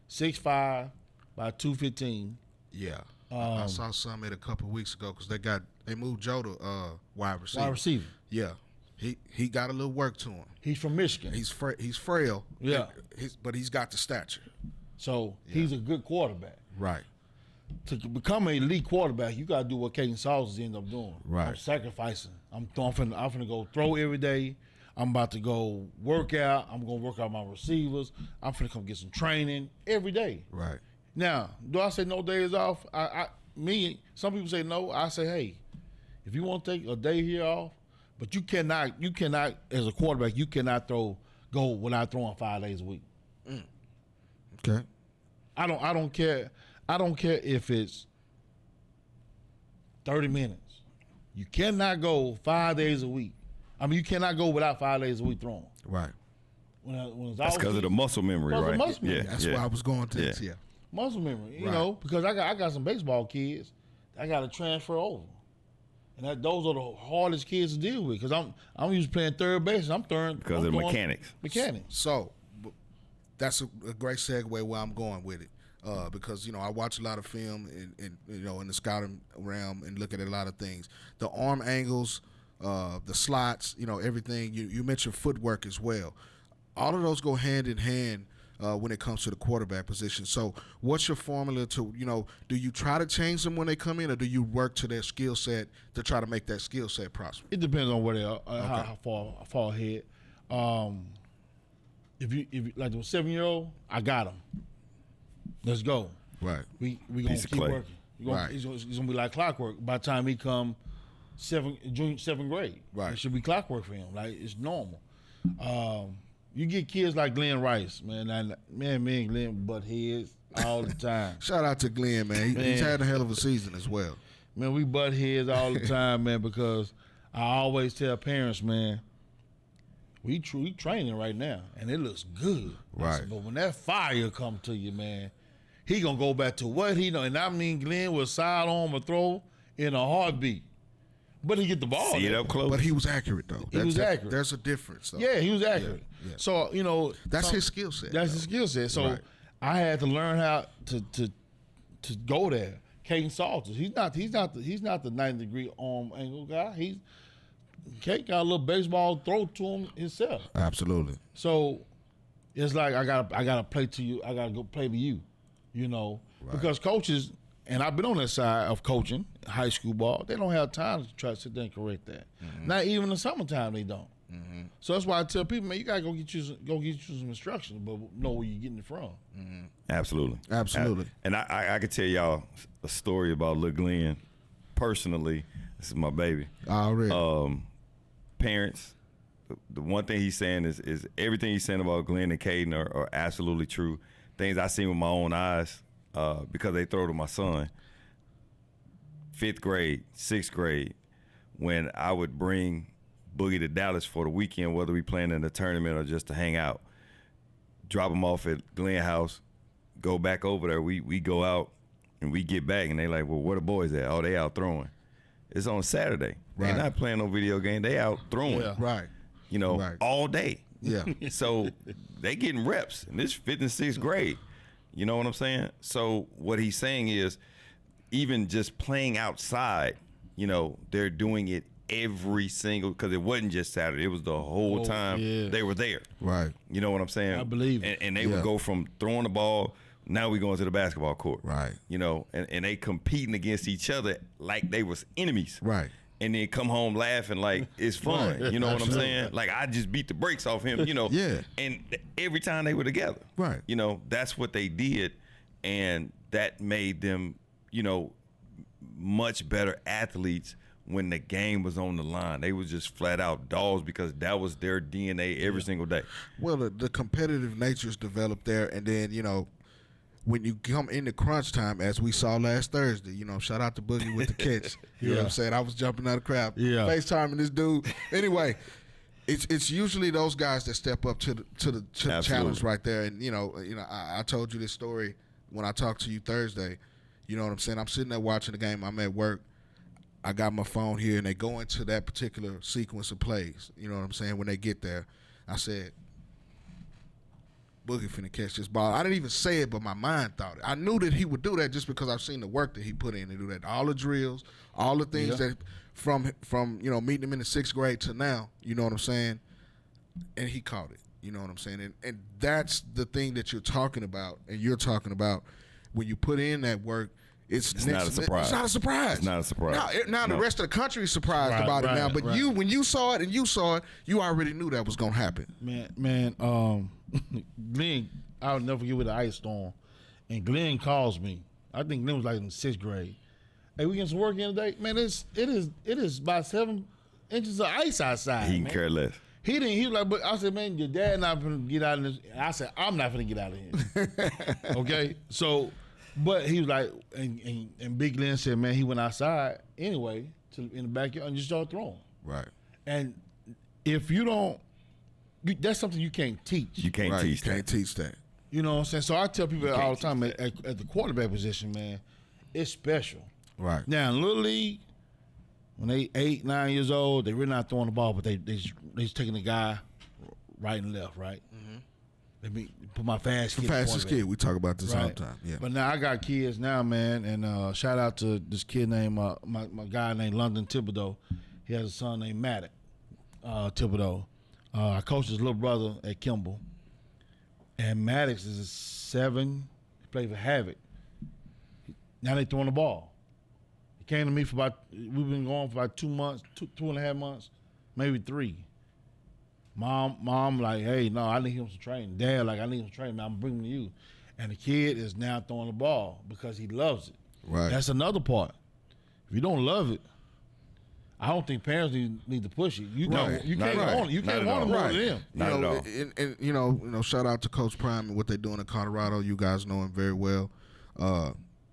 Speaker 4: 6'5", by 215.
Speaker 3: Yeah. I saw Summit a couple of weeks ago because they moved Joe to wide receiver.
Speaker 4: Wide receiver.
Speaker 3: Yeah. He got a little work to him.
Speaker 4: He's from Michigan.
Speaker 3: He's frail.
Speaker 4: Yeah.
Speaker 3: But he's got the stature.
Speaker 4: So he's a good quarterback.
Speaker 3: Right.
Speaker 4: To become an elite quarterback, you got to do what Caden Salters ended up doing.
Speaker 3: Right.
Speaker 4: I'm sacrificing. I'm finna go throw every day. I'm about to go work out. I'm going to work out my receivers. I'm finna come get some training every day.
Speaker 3: Right.
Speaker 4: Now, do I say no days off? Some people say no. I say, hey, if you want to take a day here off, but you cannot, as a quarterback, you cannot go without throwing 5 days a week.
Speaker 3: Okay.
Speaker 4: I don't care. I don't care if it's 30 minutes. You cannot go 5 days a week. I mean, you cannot go without 5 days a week throwing.
Speaker 3: Right.
Speaker 1: That's because of the muscle memory, right?
Speaker 4: Muscle memory.
Speaker 3: Yeah. That's why I was going to this. Yeah.
Speaker 4: Muscle memory, you
Speaker 3: Right.
Speaker 4: know, because I got some baseball kids. I got to transfer over. And those are the hardest kids to deal with because I'm used to playing third base and I'm throwing
Speaker 1: because of the mechanics.
Speaker 3: So that's a great segue where I'm going with it because I watch a lot of film and in the scouting realm and look at a lot of things. The arm angles, the slots, everything. You mentioned footwork as well. All of those go hand in hand when it comes to the quarterback position. So what's your formula to, do you try to change them when they come in, or do you work to their skill set to try to make that skill set prosper?
Speaker 4: It depends on where they are, how far ahead. If you like the 7-year-old, I got him. Let's go.
Speaker 3: Right.
Speaker 4: We gonna keep working.
Speaker 3: Right.
Speaker 4: He's gonna be like clockwork. By the time he come seventh grade,
Speaker 3: right,
Speaker 4: it should be clockwork for him. Like, it's normal. You get kids like Glenn Rice, man. Me and Glenn butt heads all the time.
Speaker 3: Shout out to Glenn, man. He's had a hell of a season as well.
Speaker 4: Man, we butt heads all the time, man, because I always tell parents, man, we training right now, and it looks good.
Speaker 3: Right.
Speaker 4: But when that fire come to you, man, he gonna go back to what he know. And I mean, Glenn was sidearm a throw in a heartbeat. But he get the ball.
Speaker 1: See it up close.
Speaker 3: But he was accurate, though.
Speaker 4: He was accurate.
Speaker 3: There's a difference, though.
Speaker 4: Yeah, he was accurate.
Speaker 3: Yeah.
Speaker 4: So,
Speaker 3: that's his skill set.
Speaker 4: That's his skill set. So
Speaker 3: right.
Speaker 4: I had to learn how to go there. Caden Salters, he's not the 90-degree arm angle guy. Kate got a little baseball throw to him himself.
Speaker 3: Absolutely.
Speaker 4: So it's like I gotta play to you. I gotta go play to you, right. Because coaches, and I've been on that side of coaching high school ball. They don't have time to try to sit there and correct that. Mm-hmm. Not even in the summertime they don't. Mm-hmm. So that's why I tell people, man, you gotta go get you some instructions, but know where you're getting it from.
Speaker 1: Mm-hmm. Absolutely.
Speaker 3: And
Speaker 1: I could tell y'all a story about Lil Glenn personally. This is my baby.
Speaker 3: Already.
Speaker 1: Parents, the one thing he's saying is everything he's saying about Glenn and Caden are absolutely true. Things I seen with my own eyes because they throw to my son. 5th grade, 6th grade, when I would bring Boogie to Dallas for the weekend, whether we playing in a tournament or just to hang out, drop him off at Glenn house, go back over there. We go out and we get back, and they like, well, where the boys at? Oh, they out throwing. It's on Saturday. Right. They not playing no video game. They out throwing.
Speaker 3: Yeah. Right.
Speaker 1: All day.
Speaker 3: Yeah.
Speaker 1: So they getting reps, and this 5th and 6th grade. You know what I'm saying? So what he's saying is, even just playing outside, they're doing it every single, because it wasn't just Saturday. It was the whole time they were there.
Speaker 3: Right.
Speaker 1: You know what I'm saying?
Speaker 4: I believe it.
Speaker 1: And they would go from throwing the ball, now we going to the basketball court.
Speaker 3: Right.
Speaker 1: And they competing against each other like they was enemies.
Speaker 3: Right.
Speaker 1: And then come home laughing like it's fun.
Speaker 3: Right.
Speaker 1: You know
Speaker 3: Absolutely.
Speaker 1: what I'm saying? Like, I just beat the brakes off him,
Speaker 3: Yeah.
Speaker 1: And every time they were together.
Speaker 3: Right.
Speaker 1: That's what they did. And that made them, much better athletes when the game was on the line. They was just flat out dogs because that was their DNA every single day.
Speaker 3: Well, the competitive nature's developed there, and then, when you come into crunch time, as we saw last Thursday, shout out to Boogie with the catch. You know what I'm saying? I was jumping out of crowd, FaceTiming this dude. Anyway, it's usually those guys that step up to the challenge right there. And I told you this story when I talked to you Thursday. You know what I'm saying? I'm sitting there watching the game. I'm at work. I got my phone here, and they go into that particular sequence of plays. You know what I'm saying? When they get there, I said, Boogie finna catch this ball. I didn't even say it, but my mind thought it. I knew that he would do that just because I've seen the work that he put in to do that. All the drills, all the things that from meeting him in the 6th grade to now, you know what I'm saying? And he caught it. You know what I'm saying? And that's the thing that you're talking about, and you're talking about when you put in that work. It's
Speaker 1: not a surprise.
Speaker 3: It's not a surprise.
Speaker 1: It's not a surprise.
Speaker 3: Now the rest of the country is surprised about it now. But when you saw it, you already knew that was gonna happen.
Speaker 4: Man, Glenn, I'll never forget with the ice storm. And Glenn calls me. I think Glenn was like in the 6th grade. Hey, we getting some work in today? Man, it is about 7 inches of ice outside.
Speaker 1: He can care less.
Speaker 4: He was like, but I said, man, your dad not gonna get out of this. I said, I'm not gonna get out of here. Okay? So, but he was like, and Big Glenn said, man, he went outside anyway in the backyard and just started throwing.
Speaker 3: Right.
Speaker 4: And if you don't, that's something you can't teach.
Speaker 1: You can't teach that.
Speaker 3: Can't teach that.
Speaker 4: You know what I'm saying? So I tell people all the time at the quarterback position, man, it's special.
Speaker 3: Right.
Speaker 4: Now in Little League, when they 8, 9 years old, they really not throwing the ball, but they just taking the guy right and left, right? Mm-hmm. Let me put my fastest kid.
Speaker 3: We talk about this all the time. Yeah.
Speaker 4: But now I got kids now, man, and shout out to this kid named my guy named London Thibodeau. He has a son named Maddox Thibodeau. I coached his little brother at Kimball. And Maddox is 7. He played for Havoc. Now they throwing the ball. He came to me for we've been going for about 2 months, two and a half months, maybe 3. Mom like, hey, no, I need him some training. Dad, like, I need him some training, man. I'm bringing him to you. And the kid is now throwing the ball because he loves it.
Speaker 3: Right.
Speaker 4: That's another part. If you don't love it, I don't think parents need to push it. You can't want it. You can't want them more than them.
Speaker 1: Not at all.
Speaker 3: And you know, shout out to Coach Prime and what they're doing in Colorado. You guys know him very well.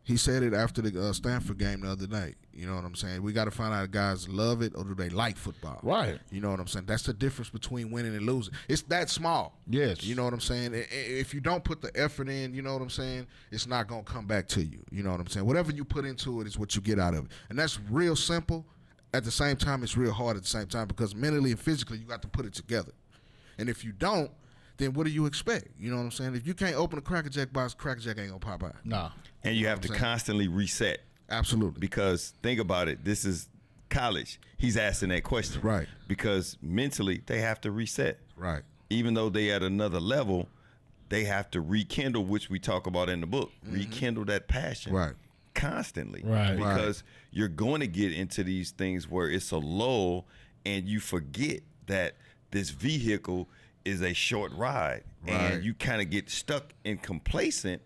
Speaker 3: He said it after the Stanford game the other night. You know what I'm saying? We got to find out if guys love it or do they like football.
Speaker 4: Right.
Speaker 3: You know what I'm saying? That's the difference between winning and losing. It's that small.
Speaker 4: Yes.
Speaker 3: You know what I'm saying? If you don't put the effort in, you know what I'm saying, it's not going to come back to you. You know what I'm saying? Whatever you put into it is what you get out of it. And that's real simple. At the same time, it's real hard at the same time because mentally and physically you got to put it together. And if you don't, then what do you expect? You know what I'm saying? If you can't open a Cracker Jack box, Cracker Jack ain't going to pop out.
Speaker 4: Nah.
Speaker 1: And you have to constantly reset.
Speaker 3: Absolutely.
Speaker 1: Because think about it, this is college. He's asking that question.
Speaker 3: Right.
Speaker 1: Because mentally they have to reset.
Speaker 3: Right.
Speaker 1: Even though they at another level, they have to rekindle, which we talk about in the book, rekindle that passion.
Speaker 3: Right.
Speaker 1: Constantly.
Speaker 4: Right.
Speaker 1: Because you're going to get into these things where it's a lull and you forget that this vehicle is a short ride.
Speaker 3: Right.
Speaker 1: And you kind of get stuck and complacent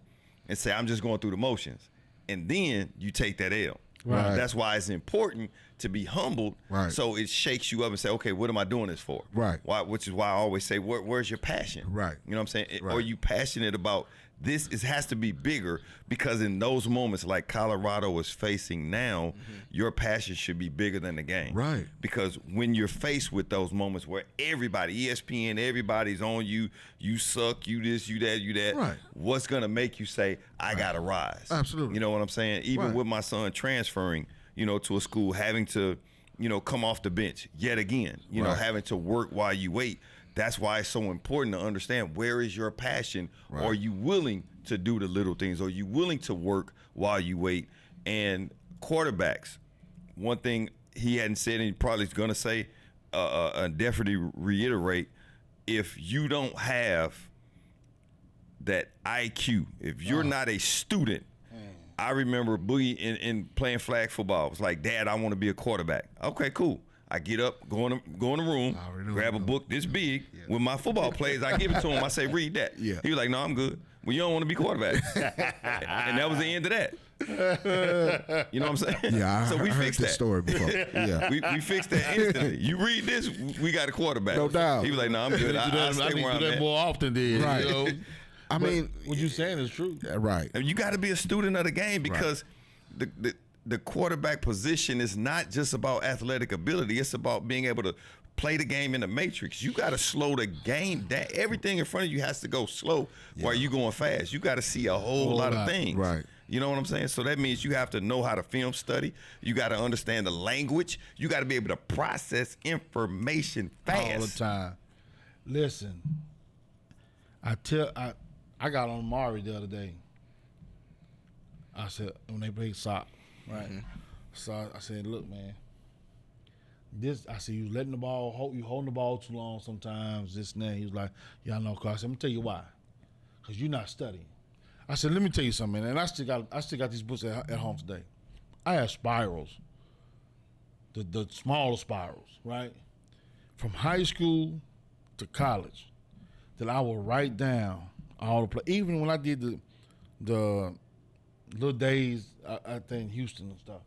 Speaker 1: and say, I'm just going through the motions. And then you take that L.
Speaker 3: Right.
Speaker 1: That's why it's important to be humbled.
Speaker 3: Right.
Speaker 1: So it shakes you up and say, okay, what am I doing this for?
Speaker 3: Right.
Speaker 1: Why? Which is why I always say, where's your passion?
Speaker 3: Right.
Speaker 1: You know what I'm saying?
Speaker 3: Right.
Speaker 1: Are you passionate about this? It has to be bigger because in those moments like Colorado is facing now, your passion should be bigger than the game.
Speaker 3: Right.
Speaker 1: Because when you're faced with those moments where everybody, ESPN, everybody's on you, you suck, you this, you that, you that.
Speaker 3: Right.
Speaker 1: What's gonna make you say, I gotta rise?
Speaker 3: Absolutely.
Speaker 1: You know what I'm saying? Even
Speaker 3: Right.
Speaker 1: with my son transferring, to a school, having to, come off the bench yet again, know,
Speaker 3: Right.
Speaker 1: having to work while you wait. That's why it's so important to understand where is your passion.
Speaker 3: Right.
Speaker 1: Are you willing to do the little things? Are you willing to work while you wait? And quarterbacks, one thing he hadn't said and he probably is going to say, and definitely reiterate, if you don't have that IQ, if you're not a student, I remember Boogie in playing flag football. It was like, Dad, I want to be a quarterback. Okay, cool. I get up, go in the room, grab a book this big with my football plays. I give it to him. I say, read that.
Speaker 3: Yeah.
Speaker 1: He was like, no, I'm good. Well, you don't want to be quarterback. And that was the end of that. You know what I'm saying?
Speaker 3: Yeah,
Speaker 1: so we
Speaker 3: heard
Speaker 1: fixed
Speaker 3: this
Speaker 1: that.
Speaker 3: story before. Yeah.
Speaker 1: We fixed that instantly. You read this, we got a quarterback.
Speaker 3: No doubt.
Speaker 1: He was like, no, I'm good. I stay where
Speaker 4: I
Speaker 1: I'm
Speaker 4: do that
Speaker 1: at.
Speaker 4: more often then.
Speaker 3: Right.
Speaker 4: You know?
Speaker 3: I mean,
Speaker 4: What you saying is true.
Speaker 3: right.
Speaker 1: And you got to be a student of the game because the quarterback position is not just about athletic ability. It's about being able to play the game in the matrix. You got to slow the game down. Everything in front of you has to go slow while you going fast. You got to see a whole lot of things.
Speaker 3: Right.
Speaker 1: You know what I'm saying? So that means you have to know how to film study. You got to understand the language. You got to be able to process information fast.
Speaker 4: All the time. Listen, I got on Mari the other day. I said, when they played sock, right? So I said, look, man, I said, you letting the ball, you holding the ball too long sometimes, this and that. He was like, yeah, I know, Carl. I said, let me tell you why. Because you're not studying. I said, let me tell you something, man. And I still got these books at home today. I have spirals, the smaller spirals, right? From high school to college, that I will write down all the play. Even when I did the little days out there in Houston and stuff,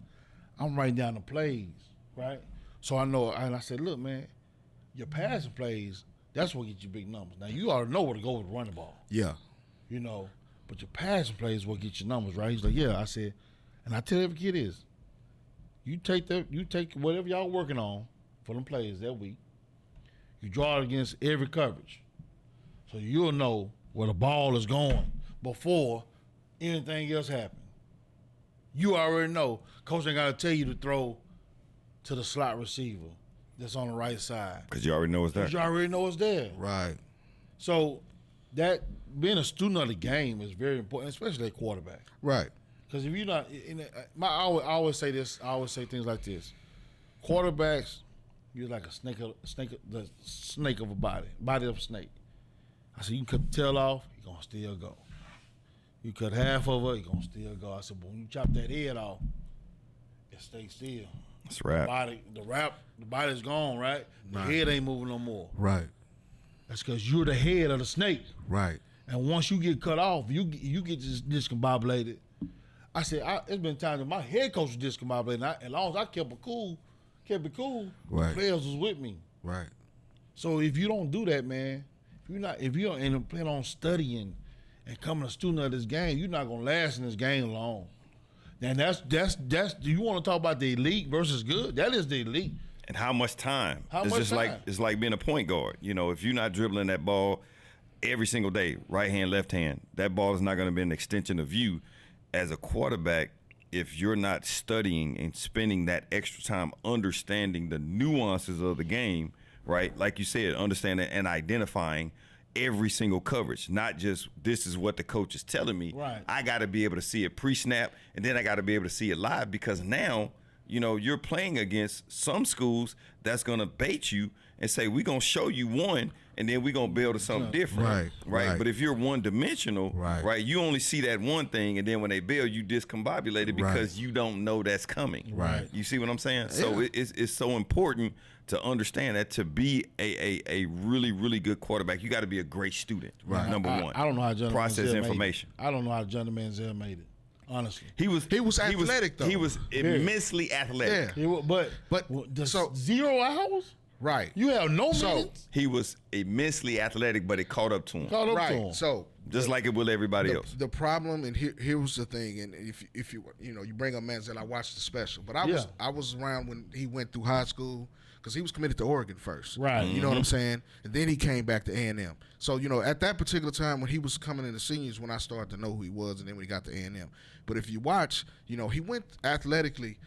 Speaker 4: I'm writing down the plays, right? So I know, and I said, look, man, your passing plays, that's what gets you big numbers. Now, you already know where to go with the running ball,
Speaker 3: Yeah.
Speaker 4: but your passing plays is what gets you numbers, right? He's like, yeah. I said, and I tell every kid is, you take whatever y'all working on for them plays that week, you draw it against every coverage. So you'll know where the ball is going before anything else happens. You already know. Coach ain't got to tell you to throw to the slot receiver that's on the right side.
Speaker 1: Because you already know it's there.
Speaker 4: Because you already know it's there.
Speaker 3: Right.
Speaker 4: So that being a student of the game is very important, especially at quarterback.
Speaker 3: Right.
Speaker 4: Because if you're not, I always say this, I always say things like this. Quarterbacks You're like the snake of a body of a snake. I said, you can cut the tail off, you're going to still go. You cut half of it, you're going to still go. I said, but when you chop that head off, it stays still.
Speaker 1: That's right.
Speaker 4: The body's gone, right? The head ain't moving no more.
Speaker 3: Right.
Speaker 4: That's because you're the head of the snake.
Speaker 3: Right.
Speaker 4: And once you get cut off, you get discombobulated. I said, it's been times that my head coach was discombobulated. As long as I kept it cool,
Speaker 3: Right.
Speaker 4: players was with me.
Speaker 3: Right.
Speaker 4: So if you don't do that, man, if you don't plan on studying and coming a student of this game, you're not gonna last in this game long. And that's do you want to talk about the elite versus good? That is the elite.
Speaker 1: And how much time?
Speaker 4: Much time?
Speaker 1: It's like being a point guard. You know, if you're not dribbling that ball every single day, right hand, left hand, that ball is not going to be an extension of you. As a quarterback, if you're not studying and spending that extra time understanding the nuances of the game, right? Like you said, understanding and identifying every single coverage, not just this is what the coach is telling me.
Speaker 4: Right.
Speaker 1: I got to be able to see it pre-snap, and then I got to be able to see it live, because now, you know, you're playing against some schools that's going to bait you and say, we're going to show you one, and then we're going to build to something different. Right. But if you're one-dimensional, right, you only see that one thing, and then when they build, you discombobulated because you don't know that's coming.
Speaker 3: Right.
Speaker 1: You see what I'm saying? So it's so important to understand that to be a really, really good quarterback, you got to be a great student, number one.
Speaker 4: I don't know how Johnny
Speaker 1: process
Speaker 4: Manziel
Speaker 1: information.
Speaker 4: I don't know how Johnny Manziel made it, honestly.
Speaker 3: He was athletic, though.
Speaker 1: He was immensely athletic.
Speaker 3: Yeah.
Speaker 4: But so 0 hours?
Speaker 3: Right.
Speaker 4: You have no minutes?
Speaker 1: He was immensely athletic, but it caught up to him.
Speaker 3: Right. So
Speaker 1: just like it will everybody else.
Speaker 3: The problem, and here was the thing, and if you bring up Manziel, I watched the special, but I was around when he went through high school, because he was committed to Oregon first.
Speaker 4: Right.
Speaker 3: You know what I'm saying? And then he came back to A&M. So, at that particular time when he was coming into seniors, when I started to know who he was, and then when he got to A&M. But if you watch, he went athletically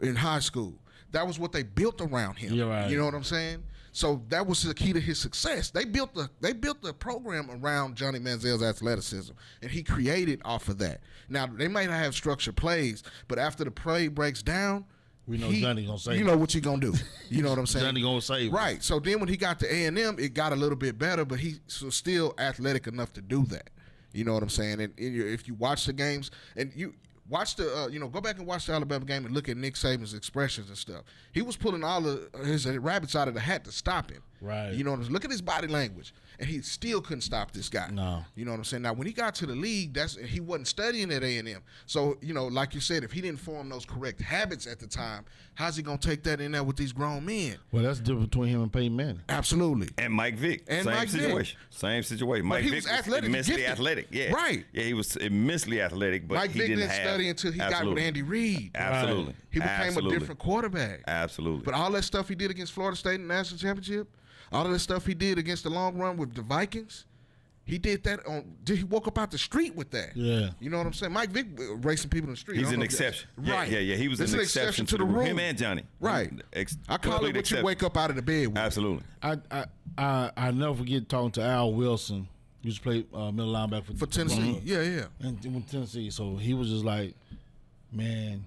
Speaker 3: in high school. That was what they built around him.
Speaker 4: You're right.
Speaker 3: You know what I'm saying? So that was the key to his success. They built the program around Johnny Manziel's athleticism, and he created off of that. Now, they might not have structured plays, but after the play breaks down,
Speaker 4: we know Johnny gonna save.
Speaker 3: You know what you gonna do. You know what I'm saying?
Speaker 4: Johnny gonna save.
Speaker 3: Right. So then when he got to A&M, it got a little bit better, but he was still athletic enough to do that. You know what I'm saying? And if you watch the games, and you watch the, go back and watch the Alabama game and look at Nick Saban's expressions and stuff. He was pulling all of his rabbits out of the hat to stop him.
Speaker 4: Right.
Speaker 3: You know what I'm saying? Look at his body language. And he still couldn't stop this guy.
Speaker 4: No.
Speaker 3: You know what I'm saying? Now, when he got to the league, he wasn't studying at A&M. So, like you said, if he didn't form those correct habits at the time, how's he going to take that in there with these grown men?
Speaker 4: Well, that's the difference between him and Peyton Manning.
Speaker 3: Absolutely.
Speaker 1: And Mike Vick. Same situation. Mike Vick was immensely athletic. Yeah.
Speaker 3: Right.
Speaker 1: Yeah, he was immensely athletic, but
Speaker 3: Mike
Speaker 1: he
Speaker 3: Vick
Speaker 1: didn't
Speaker 3: didn't study until he got with Andy Reid.
Speaker 1: Absolutely.
Speaker 3: Right. He became a different quarterback.
Speaker 1: Absolutely.
Speaker 3: But all that stuff he did against Florida State in the national championship, all of that stuff he did against the long run with the Vikings, he did that he woke up out the street with that.
Speaker 4: Yeah.
Speaker 3: You know what I'm saying? Mike Vick racing people in the street.
Speaker 1: He's an exception.
Speaker 3: Right.
Speaker 1: Yeah. He was an exception to the rule. Him and Johnny.
Speaker 3: Right. I call it what you wake up out of the bed with.
Speaker 1: Absolutely.
Speaker 4: I never forget talking to Al Wilson. He used to play middle linebacker
Speaker 3: for Tennessee. Yeah.
Speaker 4: And with Tennessee. So he was just like, man,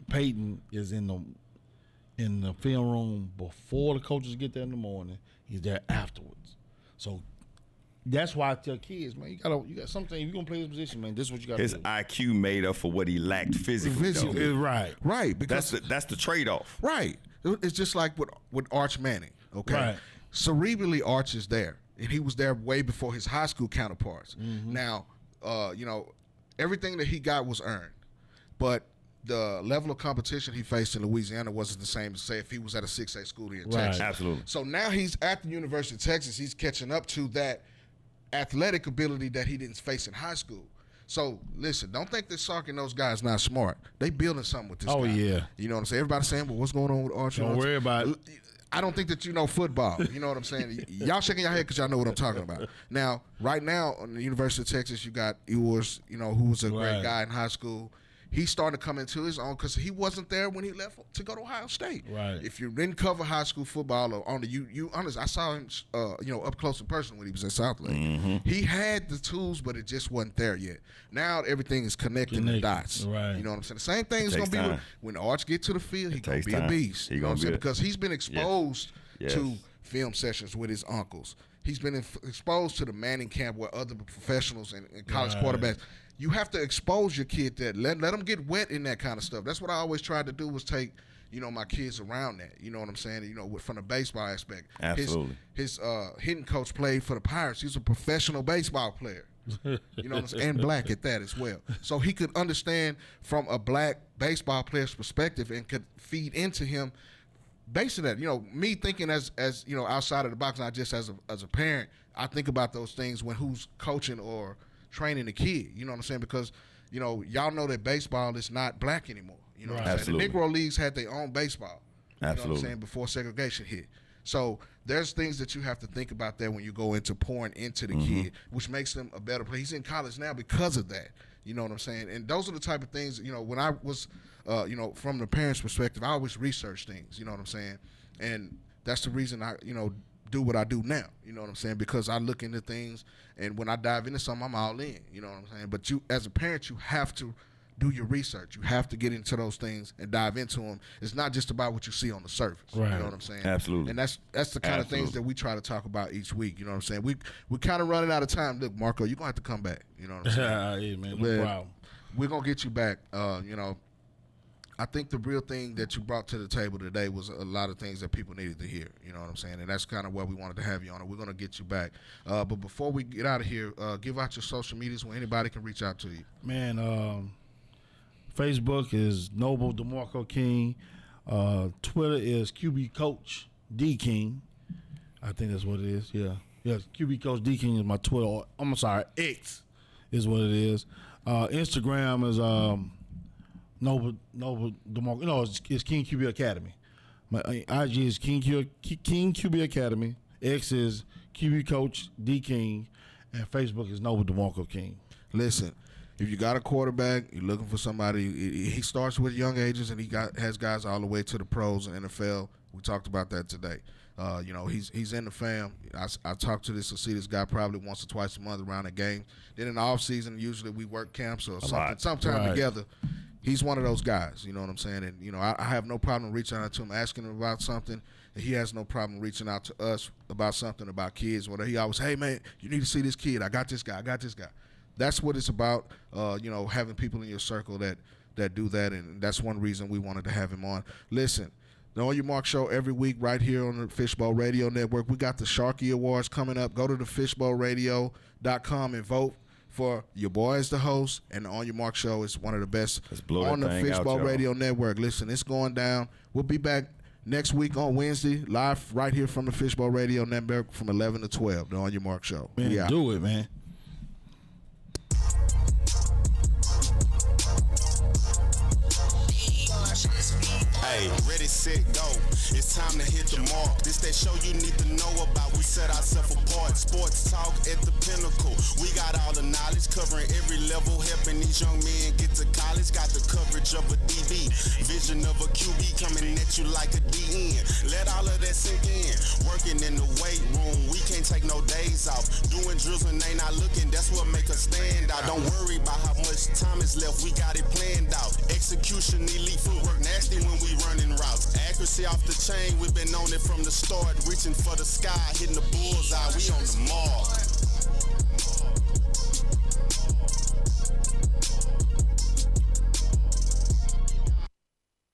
Speaker 4: Peyton is in the film room before the coaches get there in the morning. He's there afterwards. So that's why I tell kids, man, you got something. If you're gonna play this position, man, this is what you got to do.
Speaker 1: His IQ made up for what he lacked physically.
Speaker 3: Right. Because
Speaker 1: that's the trade-off.
Speaker 3: Right. It's just like with Arch Manning. Okay.
Speaker 4: Right.
Speaker 3: Cerebrally, Arch is there, and he was there way before his high school counterparts. Mm-hmm. Now, everything that he got was earned, but the level of competition he faced in Louisiana wasn't the same as, say, if he was at a 6A school here in Texas.
Speaker 1: Absolutely.
Speaker 3: So now he's at the University of Texas. He's catching up to that athletic ability that he didn't face in high school. So, listen, don't think that Sark and those guys not smart. They building something with this guy.
Speaker 4: Oh, yeah.
Speaker 3: You know what I'm saying? Everybody's saying, well, what's going on with Archie?
Speaker 4: Don't worry about it.
Speaker 3: I don't think that you know football. You know what I'm saying? Y'all shaking your head because y'all know what I'm talking about. Now, right now, on the University of Texas, you got Ewers, who was a great guy in high school. he's starting to come into his own because he wasn't there when he left to go to Ohio State.
Speaker 4: Right.
Speaker 3: If you didn't cover high school football or on the you honest, I saw him up close in person when he was at South Lake.
Speaker 1: Mm-hmm.
Speaker 3: He had the tools, but it just wasn't there yet. Now everything is connecting the dots.
Speaker 4: Right.
Speaker 3: You know what I'm saying? The same thing is gonna be when Arch get to the field. He's gonna be a beast. You know what I'm saying? Because he's been exposed to film sessions with his uncles. He's been exposed to the Manning camp where other professionals and college quarterbacks. You have to expose your kid that let them get wet in that kind of stuff. That's what I always tried to do was take, my kids around that. You know what I'm saying? From the baseball aspect.
Speaker 1: Absolutely.
Speaker 3: His hitting coach played for the Pirates. He's a professional baseball player. You know what I'm saying? And black at that as well. So he could understand from a black baseball player's perspective and could feed into him based on that. Me thinking as outside of the box, not just as a parent, I think about those things when who's coaching or training the kid. You know what I'm saying? Because, y'all know that baseball is not black anymore. You know what I'm saying? The Negro Leagues had their own baseball. You know what I'm saying? Before segregation hit. So there's things that you have to think about there when you go into pouring into the kid, which makes them a better player. He's in college now because of that. You know what I'm saying? And those are the type of things, when I was, from the parents' perspective, I always research things, you know what I'm saying? And that's the reason I, do what I do now, you know what I'm saying? Because I look into things, and when I dive into something, I'm all in, you know what I'm saying? But you, as a parent, you have to do your research. You have to get into those things and dive into them. It's not just about what you see on the surface.
Speaker 4: Right.
Speaker 3: You know what I'm saying?
Speaker 1: Absolutely.
Speaker 3: And that's the kind of things that we try to talk about each week. You know what I'm saying? We kind of running out of time. Look, Marco, you're going to have to come back. You know what I'm saying?
Speaker 4: Yeah, man. No problem.
Speaker 3: We're going to get you back. I think the real thing that you brought to the table today was a lot of things that people needed to hear. You know what I'm saying? And that's kind of where we wanted to have you on. And we're going to get you back. But before we get out of here, give out your social medias where anybody can reach out to you.
Speaker 4: Man, Facebook is Noble Demarco King. Twitter is QB Coach D King. I think that's what it is. Yeah. Yes, QB Coach D King is my Twitter. I'm sorry, X is what it is. Instagram is Noble Demarco. No, it's King QB Academy. My IG is King QB Academy. X is QB Coach D King, and Facebook is Noble Demarco King.
Speaker 3: Listen, if you got a quarterback, you're looking for somebody. He starts with young ages, and has guys all the way to the pros and NFL. We talked about that today. He's in the fam. I talk to see this guy probably once or twice a month around a game. Then in the off season, usually we work camps or sometime together. He's one of those guys, you know what I'm saying? And, I have no problem reaching out to him, asking him about something. And he has no problem reaching out to us about something, about kids. Whether he always, hey, man, you need to see this kid. I got this guy. That's what it's about, having people in your circle that do that. And that's one reason we wanted to have him on. Listen, the OYMRC Show every week right here on the Fishbowl Radio Network. We got the Sharky Awards coming up. Go to the fishbowlradio.com and vote for your boy as the host, and the OYMRC Show is one of the best on the Fishbowl Radio Network. Listen, it's going down. We'll be back next week on Wednesday, live right here from the Fishbowl Radio Network from 11 to 12, the OYMRC Show.
Speaker 4: Man, do it, man.
Speaker 5: Hey, ready, set, go. It's time to hit the mark. This that show you need to know about. We set ourselves apart. Sports talk at the pinnacle. We got all the knowledge, covering every level, helping these young men get to college. Got the coverage of a DB, vision of a QB coming at you like a DN. Let all of that sink in. Working in the weight room, we can't take no days off. Doing drills when they not looking, that's what make us stand out. Don't worry about how much time is left, we got it planned out. Execution, elite footwork, nasty when we running routes. Accuracy off the chain, we've been on it from the start. Reaching for the sky, hitting the bullseye, we on the mark.